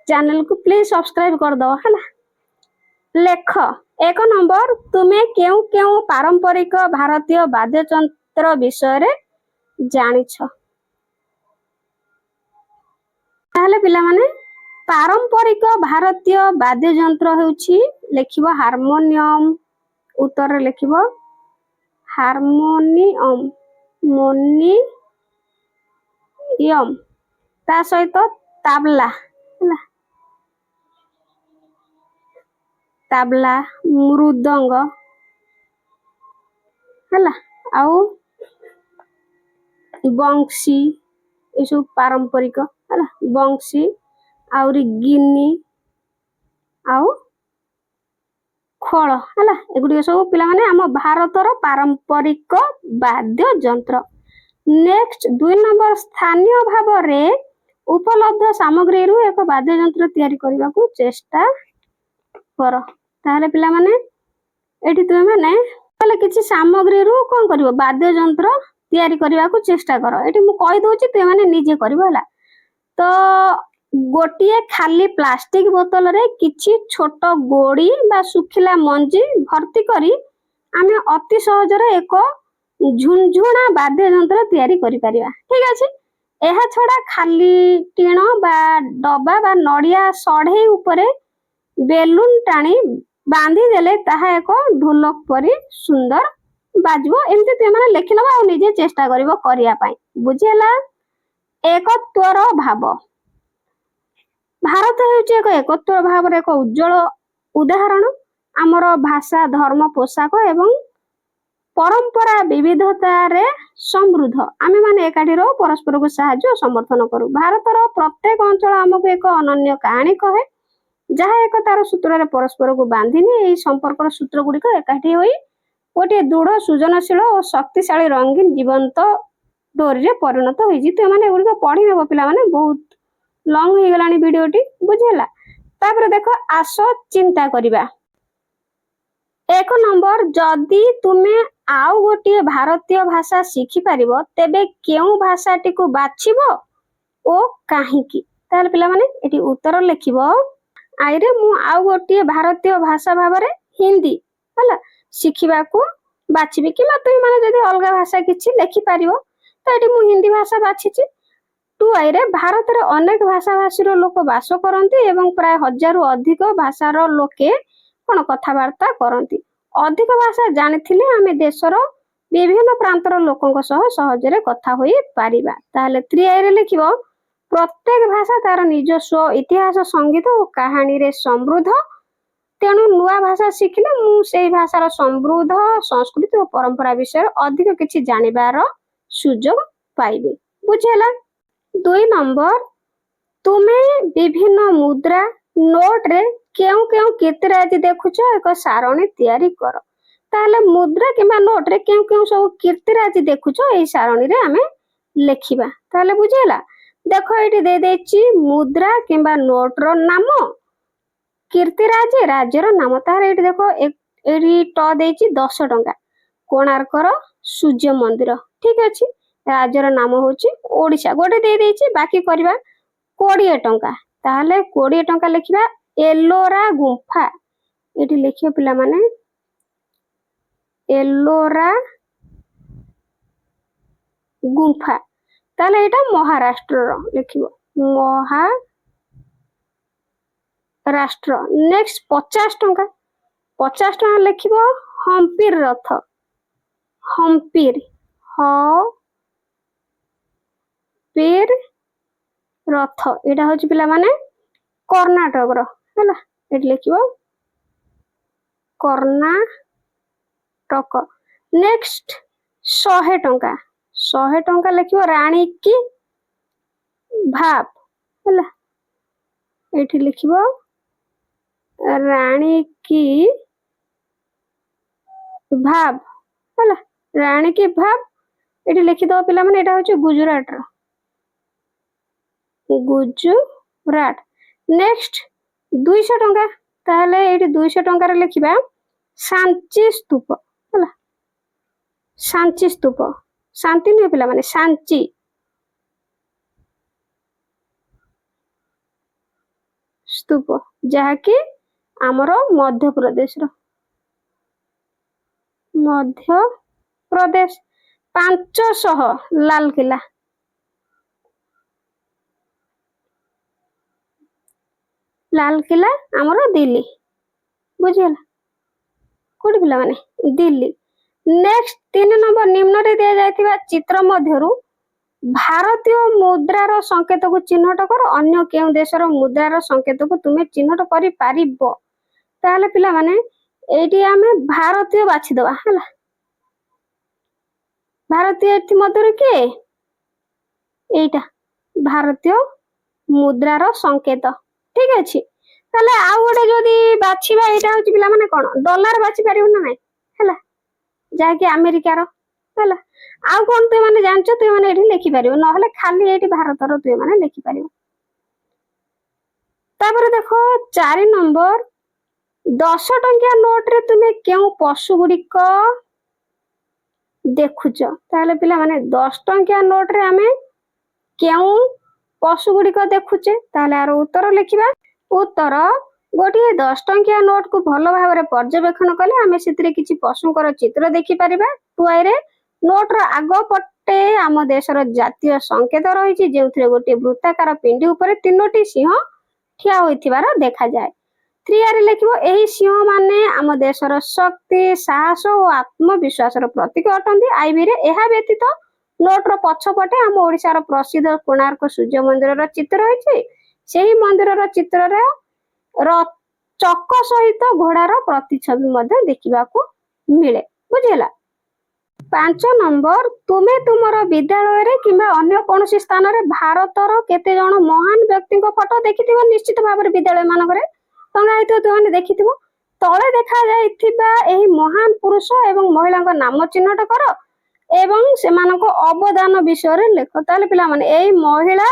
ଚ୍ୟାନେଲକୁ ପ୍ଲିଜ ସବସ୍କ୍ରାଇବ କରିଦବ ହେଲା। ଲେଖ 1 ନମ୍ବର ତୁମେ କେଉଁ କେଉଁ ପାରମ୍ପରିକ ଭାରତୀୟ ବାଦ୍ୟଯନ୍ତ୍ର ବିଷୟରେ ଜାଣିଛ। ତାହେଲେ ପିଲାମାନେ ପାରମ୍ପରିକ ଭାରତୀୟ ବାଦ୍ୟଯନ୍ତ୍ର ହେଉଛି ଲେଖିବ ହାରମୋନିୟମ ଉତ୍ତରରେ ଲେଖିବ ହାରମୋନିୟମ ମୋନିୟମ ତା ସହିତ ତାବଲା ହେଲା ତାବଲା ମୃଦଙ୍ଗ ହେଲା ଆଉ ବଂଶୀ ଏସବୁ ପାରମ୍ପରିକ ହେଲା ବଂଶୀ ଆହୁରି ଗିନି ଆଉ ଖୋଳ ହେଲା ଏଗୁଡ଼ିକ ସବୁ ପିଲାମାନେ ଆମ ଭାରତର ପାରମ୍ପରିକ ବାଦ୍ୟଯନ୍ତ୍ର। ନେକ୍ସଟ 2 ନମ୍ବର ସ୍ଥାନୀୟ ଭାବରେ ଉପଲବ୍ଧ ସାମଗ୍ରୀରୁ ଏକ ବାଦ୍ୟଯନ୍ତ୍ର ତିଆରି କରିବାକୁ ଚେଷ୍ଟା କର। ତାହେଲେ ପିଲାମାନେ ଏଠି ତୁମେ ମାନେ ତାହେଲେ କିଛି ସାମଗ୍ରୀରୁ କଣ କରିବ ବାଦ୍ୟଯନ୍ତ୍ର ତିଆରି କରିବାକୁ ଚେଷ୍ଟା କର। ଏଠି ମୁଁ କହି ଦଉଛି ତୁମେ ମାନେ ନିଜେ କରିବ ହେଲା। ତ ଗୋଟିଏ ଖାଲି ପ୍ଲାଷ୍ଟିକ ବୋତଲରେ କିଛି ଛୋଟ ଗୋଡ଼ି ବା ଶୁଖିଲା ମଞ୍ଜି ଭର୍ତ୍ତି କରି ଆମେ ଅତି ସହଜରେ ଏକ ଝୁଣଝୁଣା ବାଦ୍ୟଯନ୍ତ୍ର ତିଆରି କରିପାରିବା। ଠିକ ଅଛି ଏହା ଛଡା ଖାଲି ଟିଣ ବା ଡବା ବା ନଡ଼ିଆ ସଢେଇ ଉପରେ ବେଲୁନ ଟାଣି ବାନ୍ଧି ଦେଲେ ତାହା ଏକ ଢୋଲକ ପରି ସୁନ୍ଦର ବାଜିବ। ଏମିତି ତୁମେ ମାନେ ଲେଖିନବ ଆଉ ନିଜେ ଚେଷ୍ଟା କରିବ କରିବା ପାଇଁ ବୁଝିହେଲା। ଏକତ୍ୱର ଭାବ ଭାରତ ହେଉଛି ଏକ ଏକତ୍ୱର ଭାବର ଏକ ଉଜ୍ଜଳ ଉଦାହରଣ। ଆମର ଭାଷା ଧର୍ମ ପୋଷାକ ଏବଂ ପରମ୍ପରା ବିବିଧତାରେ ସମୃଦ୍ଧ ଆମେ ମାନେ ଏକାଠି ରହୁ ପରସ୍ପରକୁ ସାହାଯ୍ୟ ଓ ସମର୍ଥନ କରୁ। ଭାରତର ପ୍ରତ୍ୟେକ ଅଞ୍ଚଳ ଆମକୁ ଏକ ଅନନ୍ୟ କାହାଣୀ କହେ ଯାହା ଏକ ତାର ସୂତ୍ରରେ ପରସ୍ପରକୁ ବାନ୍ଧିନି। ଏହି ସମ୍ପର୍କର ସୂତ୍ର ଗୁଡିକ ଏକାଠି ହୋଇ ଗୋଟିଏ ଦୃଢ ସୃଜନଶୀଳ ଓ ଶକ୍ତିଶାଳୀ ରଙ୍ଗୀନ ଜୀବନ୍ତ ଡୋରିରେ ପରିଣତ ହୋଇଛି। ତ ଏମାନେ ଏଗୁଡ଼ିକ ପଢି ନେବ ପିଲାମାନେ ବହୁତ ଲଙ୍ଗ ହେଇଗଲାଣି ଭିଡିଓଟି ବୁଝିହେଲା। ତାପରେ ଦେଖ ଆସ ଚିନ୍ତା କରିବା। 1 ନମ୍ବର ଯଦି ତୁମେ ଆଉ ଗୋଟିଏ ଭାରତୀୟ ଭାଷା ଶିଖିପାରିବ ତେବେ କେଉଁ ଭାଷାଟିକୁ ବାଛିବ ଓ କାହିଁକି। ତାହେଲେ ପିଲାମାନେ ଏଠି ଉତ୍ତର ଲେଖିବ ଆଇରେ ମୁଁ ଆଉ ଗୋଟିଏ ଭାରତୀୟ ଭାଷା ଭାବରେ ହିନ୍ଦୀ ହେଲା ଶିଖିବାକୁ ବାଛିବି କିମ୍ବା ତୁମେ ମାନେ ଯଦି ଅଲଗା ଭାଷା କିଛି ଲେଖିପାରିବ। ତ ଏଠି ମୁଁ ହିନ୍ଦୀ ଭାଷା ବାଛିଛି। 2i ରେ ଭାରତରେ ଅନେକ ଭାଷାଭାଷୀର ଲୋକ ବାସ କରନ୍ତି ଏବଂ ପ୍ରାୟ 1000ରୁ ଅଧିକ ଭାଷାର ଲୋକେ କଣ କଥାବାର୍ତ୍ତା କରନ୍ତି। ଅଧିକ ଭାଷା ଜାଣିଥିଲେ ଆମେ ଦେଶର ବିଭିନ୍ନ ପ୍ରାନ୍ତର ଲୋକଙ୍କ ସହ ସହଜରେ କଥା ହୋଇପାରିବା। ତାହେଲେ 3i ରେ ଲେଖିବ ପ୍ରତ୍ୟେକ ଭାଷା ତାର ନିଜସ୍ୱ ଇତିହାସ, ସଙ୍ଗୀତ ଓ କାହାଣୀରେ ସମୃଦ୍ଧ। ତେଣୁ ନୂଆ ଭାଷା ଶିଖିଲେ ମୁଁ ସେଇ ଭାଷାର ସମୃଦ୍ଧ ସଂସ୍କୃତି ଓ ପରମ୍ପରା ବିଷୟରେ ଅଧିକ କିଛି ଜାଣିବାର ସୁଯୋଗ ପାଇବି। ବୁଝିହେଲା? 2 ନମ୍ବର, ତୁମେ ବିଭିନ୍ନ ମୁଦ୍ରା ନୋଟରେ କେଉଁ କେଉଁ କୀର୍ତ୍ତିରାଜି ଦେଖୁଛ ଏକ ସାରଣୀ ତିଆରି କର। ତାହେଲେ ମୁଦ୍ରା କିମ୍ବା ନୋଟରେ କେଉଁ କେଉଁ ସବୁ କୀର୍ତ୍ତିରାଜି ଦେଖୁଛ ଏଇ ସାରଣୀରେ ଆମେ ଲେଖିବା। ତାହେଲେ ବୁଝିହେଲା? ଦେଖ ଏଇଠି ଦେଇଦେଇଛି ମୁଦ୍ରା କିମ୍ବା ନୋଟର ନାମ, କୀର୍ତ୍ତିରାଜି ରାଜ୍ୟର ନାମ। ତାହେଲେ ଏଇଠି ଦେଖ ଏଇଠି ଟ ଦେଇଛି 10 ଟଙ୍କା, କୋଣାର୍କର ସୂର୍ଯ୍ୟ ମନ୍ଦିର। ଠିକ ଅଛି, ରାଜ୍ୟର ନାମ ହଉଛି ଓଡିଶା। ଗୋଟେ ଦେଇଦେଇଛି, ବାକି କରିବା 20 ଟଙ୍କା। ତାହେଲେ 20 ଟଙ୍କା ଲେଖିବା ଏଲୋରା ଗୁମ୍ଫା। ଏଠି ଲେଖିବ ପିଲାମାନେ ଏଲୋରା ଗୁମ୍ଫା। ତାହେଲେ ଏଇଟା ମହାରାଷ୍ଟ୍ରର ଲେଖିବ ମହାରାଷ୍ଟ୍ର। ନେକ୍ସଟ 50 ଟଙ୍କା। 50 ଟଙ୍କା ଲେଖିବ ହମ୍ପିର ରଥ। ହମ୍ପିର ରଥ ଏଇଟା ହଉଛି ପିଲାମାନେ କର୍ଣ୍ଣାଟକର ହେଲା। ଏଠି ଲେଖିବ କର୍ଣ୍ଣାଟକ। ନେକ୍ସଟ 100 ଟଙ୍କା। 100 ଟଙ୍କା ଲେଖିବ ରାଣୀ କି ଭାବ ହେଲା। ଏଠି ଲେଖିବ ରାଣୀ କି ଭାବ ହେଲା। ରାଣୀ କି ଭାବ ଏଠି ଲେଖିଦବ ପିଲାମାନେ, ଏଇଟା ହଉଛି ଗୁଜୁରାଟର, ଗୁଜୁରାଟ। ନେକ୍ସଟ 200 ଟଙ୍କା। ତାହେଲେ ଏଇଠି 200 ଟଙ୍କାରେ ଲେଖିବା ସାଞ୍ଚି ସ୍ତୂପ ହେଲା। ସାଞ୍ଚି ସ୍ତୂପ, ଶାନ୍ତି ନୁହେଁ ପିଲାମାନେ, ସାଞ୍ଚି ସ୍ତୂପ, ଯାହାକି ଆମର ମଧ୍ୟପ୍ରଦେଶର। ମଧ୍ୟପ୍ରଦେଶ। 500 ଲାଲକିଲ୍ଲା। ଲାଲକିଲ୍ଲା ଆମର ଦିଲ୍ଲୀ। ବୁଝିଗଲା? କୋଉଠି ପିଲାମାନେ? ଦିଲ୍ଲୀ। ନେକ୍ସଟ 3 ନମ୍ବର, ନିମ୍ନରେ ଦିଆଯାଇଥିବା ଚିତ୍ର ମଧ୍ୟରୁ ଭାରତୀୟ ମୁଦ୍ରାର ସଂକେତକୁ ଚିହ୍ନଟ କର। ଅନ୍ୟ କେଉଁ ଦେଶର ମୁଦ୍ରାର ସଂକେତକୁ ତୁମେ ଚିହ୍ନଟ କରିପାରିବ? ତାହେଲେ ପିଲାମାନେ ଏଇଠି ଆମେ ଭାରତୀୟ ବାଛିଦବା ହେଲା। ଭାରତୀୟ ଏଥି ମଧ୍ୟରୁ କିଏ? ଏଇଟା ଭାରତୀୟ ମୁଦ୍ରାର ସଂକେତ। ଠିକ ଅଛି। ତାହେଲେ ଆଉ ଗୋଟେ ଯଦି ବାଛିବା, ଏଇଟା ହଉଛି ପିଲାମାନେ କଣ ଡଲାର ବାଛି ପାରିବ ନା ନାଇଁ ହେଲା, ଯାହାକି ଆମେରିକାର ହେଲା। ଆଉ କଣ ତୁମେ ଜାଣିଛ, ତୁମେ ଏଠି ଲେଖିପାରିବ, ନହେଲେ ଖାଲି ଏଇଠି ଭାରତର ତୁମେ ଲେଖିପାରିବ। ତାପରେ ଦେଖ 4 ନମ୍ବର, 10 ଟଙ୍କିଆ ନୋଟରେ ତୁମେ କେଉଁ ପଶୁ ଗୁଡିକ ଦେଖୁଛ? ତାହେଲେ ପିଲାମାନେ 10 ଟଙ୍କିଆ ନୋଟରେ ଆମେ କେଉଁ ପଶୁ ଗୁଡିକ ଦେଖୁଛେ? ତାହେଲେ ଆର ଉତ୍ତର ଲେଖିବା। ଉତ୍ତର, ଗୋଟିଏ 10 ଟଙ୍କିଆ ନୋଟକୁ ଭଲ ଭାବରେ ପର୍ଯ୍ୟବେକ୍ଷଣ କଲେ ଆମେ ସେଥିରେ କିଛି ପଶୁଙ୍କର ଚିତ୍ର ଦେଖିପାରିବା। 2i ରେ ନୋଟର ଆଗ ପଟେ ଆମ ଦେଶର ଜାତୀୟ ସଂକେତ ରହିଛି, ଯେଉଁଥିରେ ଗୋଟିଏ ବୃତ୍ତାକାର ପିଣ୍ଡି ଉପରେ 3ଟି ସିଂହ ଠିଆ ହୋଇଥିବାର ଦେଖାଯାଏ। 3i ରେ ଲେଖିବ ଏହି ସିଂହ ମାନେ ଆମ ଦେଶର ଶକ୍ତି, ସାହସ ଓ ଆତ୍ମବିଶ୍ୱାସର ପ୍ରତୀକ ଅଟନ୍ତି। i ରେ ଏହା ବ୍ୟତୀତ ନୋଟର ପଛପଟେ ଆମ ଓଡ଼ିଶାର ପ୍ରସିଦ୍ଧ କୋଣାର୍କ ସୂର୍ଯ୍ୟ ମନ୍ଦିରର ଚିତ୍ର ରହିଛି। ସେହି ମନ୍ଦିରର ଚିତ୍ରରେ ଚକ ସହିତ ଘୋଡାର ପ୍ରତିଛବି ମଧ୍ୟ ଦେଖିବାକୁ ମିଳେ। ବୁଝିହେଲା? 5 ନମ୍ବର, ତୁମେ ତୁମର ବିଦ୍ୟାଳୟରେ କିମ୍ବା ଅନ୍ୟ କୌଣସି ସ୍ଥାନରେ ଭାରତର କେତେ ଜଣ ମହାନ ବ୍ୟକ୍ତିଙ୍କ ଫଟୋ ଦେଖିଥିବ। ନିଶ୍ଚିତ ଭାବରେ ବିଦ୍ୟାଳୟ ମାନଙ୍କରେ ଟଙ୍ଗା ହେଇଥିବ, ତୁମେ ଦେଖିଥିବ। ତଳେ ଦେଖାଯାଇଥିବା ଏହି ମହାନ ପୁରୁଷ ଏବଂ ମହିଳାଙ୍କ ନାମ ଚିହ୍ନଟ କର ଏବଂ ସେମାନଙ୍କ ଅବଦାନ ବିଷୟରେ ଲେଖ। ତାହେଲେ ପିଲାମାନେ ଏଇ ମହିଳା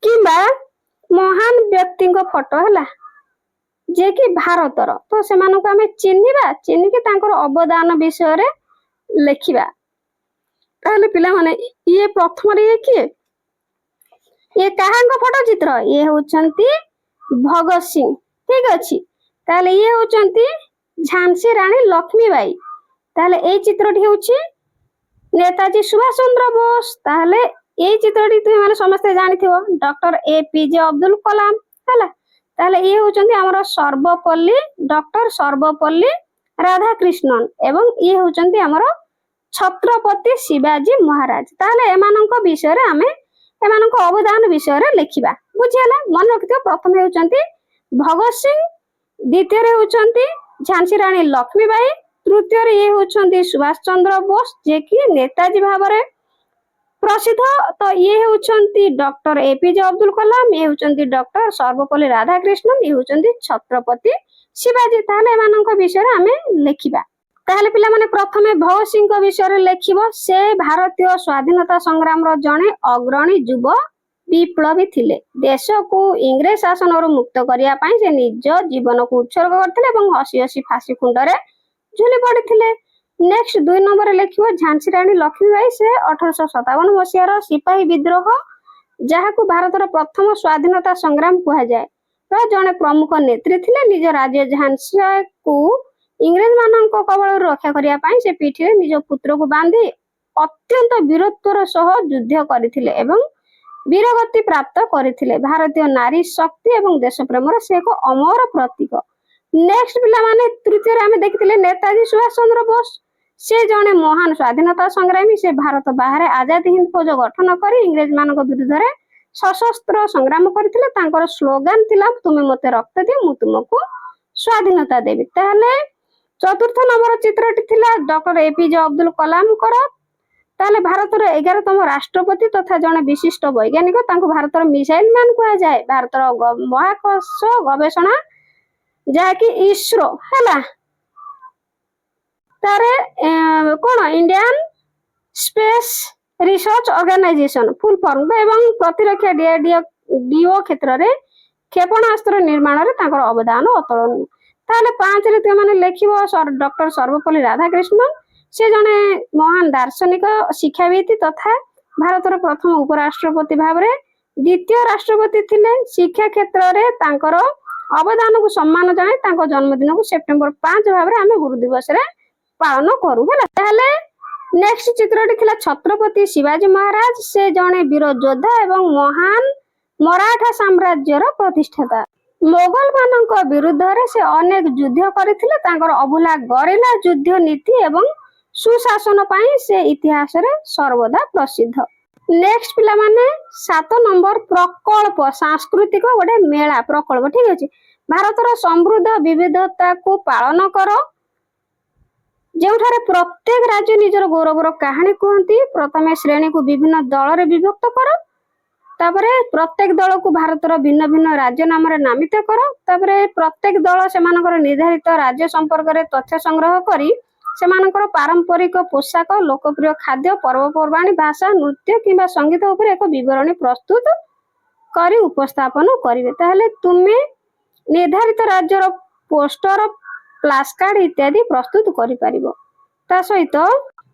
କିମ୍ବା ମହାନ ବ୍ୟକ୍ତିଙ୍କ ଫଟୋ ହେଲା, ଯେ କି ଭାରତର, ତ ସେମାନଙ୍କୁ ଆମେ ଚିହ୍ନିବା, ଚିହ୍ନିକି ତାଙ୍କର ଅବଦାନ ବିଷୟରେ ଲେଖିବା। ତାହେଲେ ପିଲାମାନେ ଇଏ ପ୍ରଥମରେ ଇଏ କିଏ? ଇଏ କାହାଙ୍କ ଫଟୋ ଚିତ୍ର? ଇଏ ହଉଛନ୍ତି ଭଗତ ସିଂ। ଠିକ ଅଛି। ତାହେଲେ ଇଏ ହଉଛନ୍ତି ଝାନ୍ସୀ ରାଣୀ ଲକ୍ଷ୍ମୀବାଇ। ताहले एई चित्रटी हेउची नेताजी सुभाष चंद्र बोस। ताहले एई चित्रटी तुम माने समस्त जानिथिबो डॉक्टर एपीजे अब्दुल कलाम हला। ताहले ये होचंदी हमर सर्वपल्ली डॉक्टर सर्वपल्ली राधाकृष्णन एवं ये होचंदी हमर छत्रपति शिवाजी महाराज। ताहले एमानंक विषय रे आमे एमानंक अवदान विषय रे लेखिबा बुझियला। मन रखियो प्रथम हेउचंदी भगत सिंह, द्वितीय रे होचंदी झांसी रानी लक्ष्मीबाई, तृतीय रे ये होचंदी सुभाष चंद्र बोस जे कि नेताजी भाबरे प्रसिद्ध। तो ये होचंती डॉक्टर एपीजे अब्दुल कलाम, ये होचंती डॉक्टर सर्वपल्ली राधाकृष्णन, ये होचंती छत्रपति शिवाजी। ताहले एमानंक विषय रे आमे लेखिबा। ताहले पिला माने प्रथमे भगत सिंह को विषय रे लेखिबो। से भारतीय स्वाधीनता संग्राम रो जणे अग्रणी युव विप्लवी थिले। देश को इंग्रेज शासन रो मुक्त करिया पई से निज जीवन को उत्सर्ग करथिले एवं हसी हसी फांसी कुंड रे झुली पड़िथिले। नेक्स्ट 2 नंबर लेखिबो झांसी रानी लक्ष्मीबाई। से 1857 मसियार सिपाही विद्रोह जहा को भारत रो प्रथम स्वाधीनता संग्राम कहा जाय रो जणे प्रमुख नेत्री थिले। निज राज्य झांसी को इंग्रेज मानक कबल रक्षा करिया पई से पीठी निज पुत्र को बांधी अत्यंत वीरत्वर सह युद्ध करथिले एवं वीरगति प्राप्त करथिले। भारतीय नारी शक्ति एवं देश प्रेम से एक अमर प्रतीक। नेक्स्ट पिला माने तृतीय रे हमें देखिथिले नेताजी सुभाष चंद्र बोस। से जणे महान स्वाधीनता संग्रामी। से भारत बाहर आजादी हिंद फौज गठन करी इंग्रेज मानक विरुद्ध रे सशस्त्र संग्राम करथिले। तांकर स्लोगान थिला तुमे मते रक्त दियो मु तुमको स्वाधीनता देबी। ताहले चतुर्थ नंबर चित्रटी थिला डॉक्टर एपीजे अब्दुल कलाम कर। ताहले भारतर 11तम राष्ट्रपति तथा जने विशिष्ट वैज्ञानिक। तांको भारतर मिसाइल मैन कहा जाए। भारतर महाकाश गवेषणा जहा कि इसरो हला। तारे कोन Indian space research organisation full form एवं प्रतिरक्षा डीओ क्षेत्र रे क्षेपणास्त्र निर्माण रे तांकर अवदान अतुलनीय। ताहले 5 रे ते माने लेखिबो डॉक्टर सर्वपल्ली राधाकृष्णन। से जने महान दार्शनिक शिक्षाविद तथा भारतर प्रथम उपराष्ट्रपति भाबरे द्वितीय राष्ट्रपति थिले। शिक्षा क्षेत्र रे तांकर अवदान को सम्मान जणाई तांको जन्मदिन को सेप्टेम्बर 5 भाबरे आमे गुरु दिवस रे पालन करू हला। ताहले नेक्स्ट चित्रटी थिला छत्रपति शिवाजी महाराज। से जने वीर योद्धा एवं महान मराठा साम्राज्य रो प्रतिष्ठाता। मोगल मानक विरुद्ध रे से अनेक युद्ध करथिले। तांकर अभुला गरिला युद्ध नीति एवं सुशासन पाई से इतिहास रे सर्वदा प्रसिद्ध। नेक्स्ट पिला माने 7 नंबर प्रकल्प सांस्कृतिक गोटे मेला प्रकल्प ठीक अछि। भारतर समृद्ध विविधता को पालन कर जेउठारे प्रत्येक राज्य निजर गौरवर कहानी कहती। प्रथमे श्रेणी को विभिन्न दल रे विभक्त कर। तापरे प्रत्येक दल को भारतर भिन्न भिन्न राज्य नाम रे नामित कर। तापरे प्रत्येक दल सेमानकर निर्धारित राज्य संपर्क रे तथ्य संग्रह करी सेमानकर पारंपरिक पोशाक लोकप्रिय खाद्य पर्वपर्वाणी भाषा नृत्य किंबा संगीत उपर एक विवरणी प्रस्तुत करी उपस्थापन करिवे। ताहले तुमे निर्धारित राज्यर पोस्टर प्लास्कार्ड इत्यादि प्रस्तुत करि परिबो। ता सहित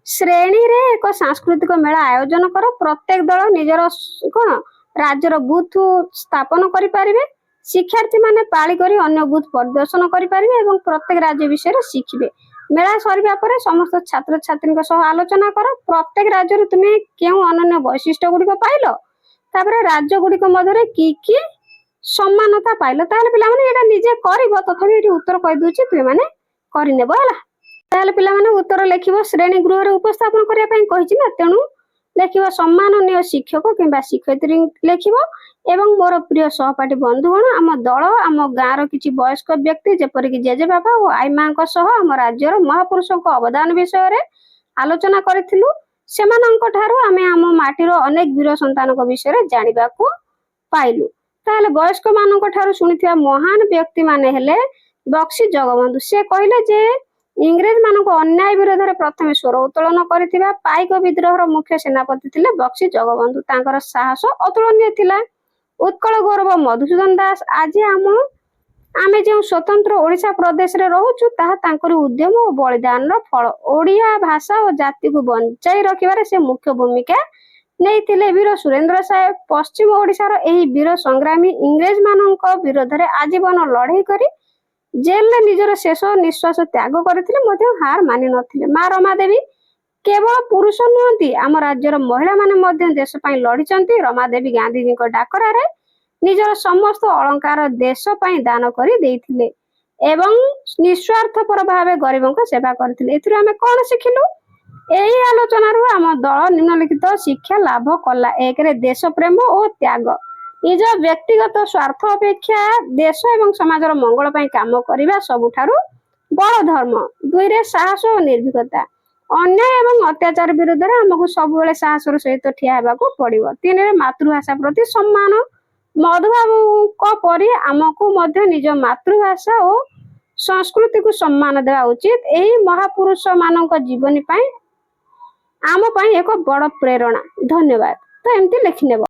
श्रेणी रे एक सांस्कृतिक मेला आयोजन कर। प्रत्येक दल निजर कोन राज्यर बूथ स्थापन करि परिबे। शिक्षार्थी माने पाली करी अन्य बूथ प्रदर्शन करि परिबे एवं प्रत्येक राज्य विषय रे शिखिबे। मेला सरिबा परे समस्त छात्र छात्री सह आलोचना कर। प्रत्येक राज्य रे तुमे केउ अनन्य वैशिष्ट्य गुडी को पाइलो तापरे राज्य गुडी को मधरे की सम्मानता पाइलो। ताहले पिला माने एटा निजे करिवो तथापि एटी उत्तर कहि दूची तुमे माने करि नेबो हला। ताहले पिला माने उत्तर लेखिबो श्रेणी गृह रे उपस्थापन करिया पई कहिछि ना तेनु लेखिबो सम्माननीय शिक्षक किंबा शिक्षयित्री लेखिबो एवं मोर प्रिय सहपाठी बंधुगण आम दल आम गाँव किछि वयस्क व्यक्ति जेपरि कि जेजे बाबा और आई मां सह आम राज्यर महापुरुषों अवदान विषय रे आलोचना करिथिलु। सेमानंक ठारू आमे आम माटीर अनेक वीर संतानक विषय रे जानिबा को पाइलु। ताहले वयस्क मानक ठारू सुनिथिया महान व्यक्ति माने हेले बक्सी जगबंधु। से कहिले जे इंग्रेज मानक अन्याय विरोध रे प्रथमे स्वर उत्तोलन करथिबा पाइक विद्रोह रो मुख्य सेनापति थिले बक्सी जगबंधु। तांकर साहस अतुलनीय थिला। उत्कल गौरव मधुसूदन दास। आज आमे जो स्वतंत्र ओडिशा प्रदेश रे रहउछु ताहा तांकर उद्यम और बलिदान रो फल। ओडिया भाषा और जाति को बंचाई रखिबारे से मुख्य भूमिका नेइथिले। वीर सुरेंद्र साहेब पश्चिम ओडिशा रो एही वीर संग्रामी इंग्रेज मानक विरोध रे आजीवन लड़ाई करी ଜେଲରେ ନିଜର ଶେଷ ନିଶ୍ୱାସ ତ୍ୟାଗ କରିଥିଲେ ମଧ୍ୟ ହାର ମାନି ନଥିଲେ। ମା ରମାଦେବୀ କେବଳ ପୁରୁଷ ନୁହନ୍ତି, ଆମ ରାଜ୍ୟର ମହିଳାମାନେ ମଧ୍ୟ ଦେଶ ପାଇଁ ଲଢିଛନ୍ତି। ରମାଦେବୀ ଗାନ୍ଧୀଜୀଙ୍କ ଡାକରାରେ ନିଜର ସମସ୍ତ ଅଳଙ୍କାର ଦେଶ ପାଇଁ ଦାନ କରି ଦେଇଥିଲେ ଏବଂ ନିଃସ୍ୱାର୍ଥପର ଭାବେ ଗରିବଙ୍କ ସେବା କରିଥିଲେ। ଏଥିରୁ ଆମେ କଣ ଶିଖିଲୁ? ଏହି ଆଲୋଚନାରୁ ଆମ ଦଳ ନିମ୍ନଲିଖିତ ଶିକ୍ଷା ଲାଭ କଲା। 1ରେ ଦେଶ ପ୍ରେମ ଓ ତ୍ୟାଗ। ନିଜ ବ୍ୟକ୍ତିଗତ ସ୍ୱାର୍ଥ ଅପେକ୍ଷା ଦେଶ ଏବଂ ସମାଜର ମଙ୍ଗଳ ପାଇଁ କାମ କରିବା ସବୁଠାରୁ ବଡ଼ ଧର୍ମ। 2ରେ ସାହସ ଓ ନିର୍ଭୀକତା। ଅନ୍ୟାୟ ଏବଂ ଅତ୍ୟାଚାର ବିରୁଦ୍ଧରେ ଆମକୁ ସବୁବେଳେ ସାହସର ସହିତ ଠିଆ ହେବାକୁ ପଡ଼ିବ। 3ରେ ମାତୃଭାଷା ପ୍ରତି ସମ୍ମାନ। ମଧୁବାବୁଙ୍କ ପରି ଆମକୁ ମଧ୍ୟ ନିଜ ମାତୃଭାଷା ଓ ସଂସ୍କୃତିକୁ ସମ୍ମାନ ଦେବା ଉଚିତ। ଏହି ମହାପୁରୁଷ ମାନଙ୍କ ଜୀବନୀ ପାଇଁ ଆମ ପାଇଁ ଏକ ବଡ଼ ପ୍ରେରଣା। ଧନ୍ୟବାଦ। ତ ଏମିତି ଲେଖିନେବ।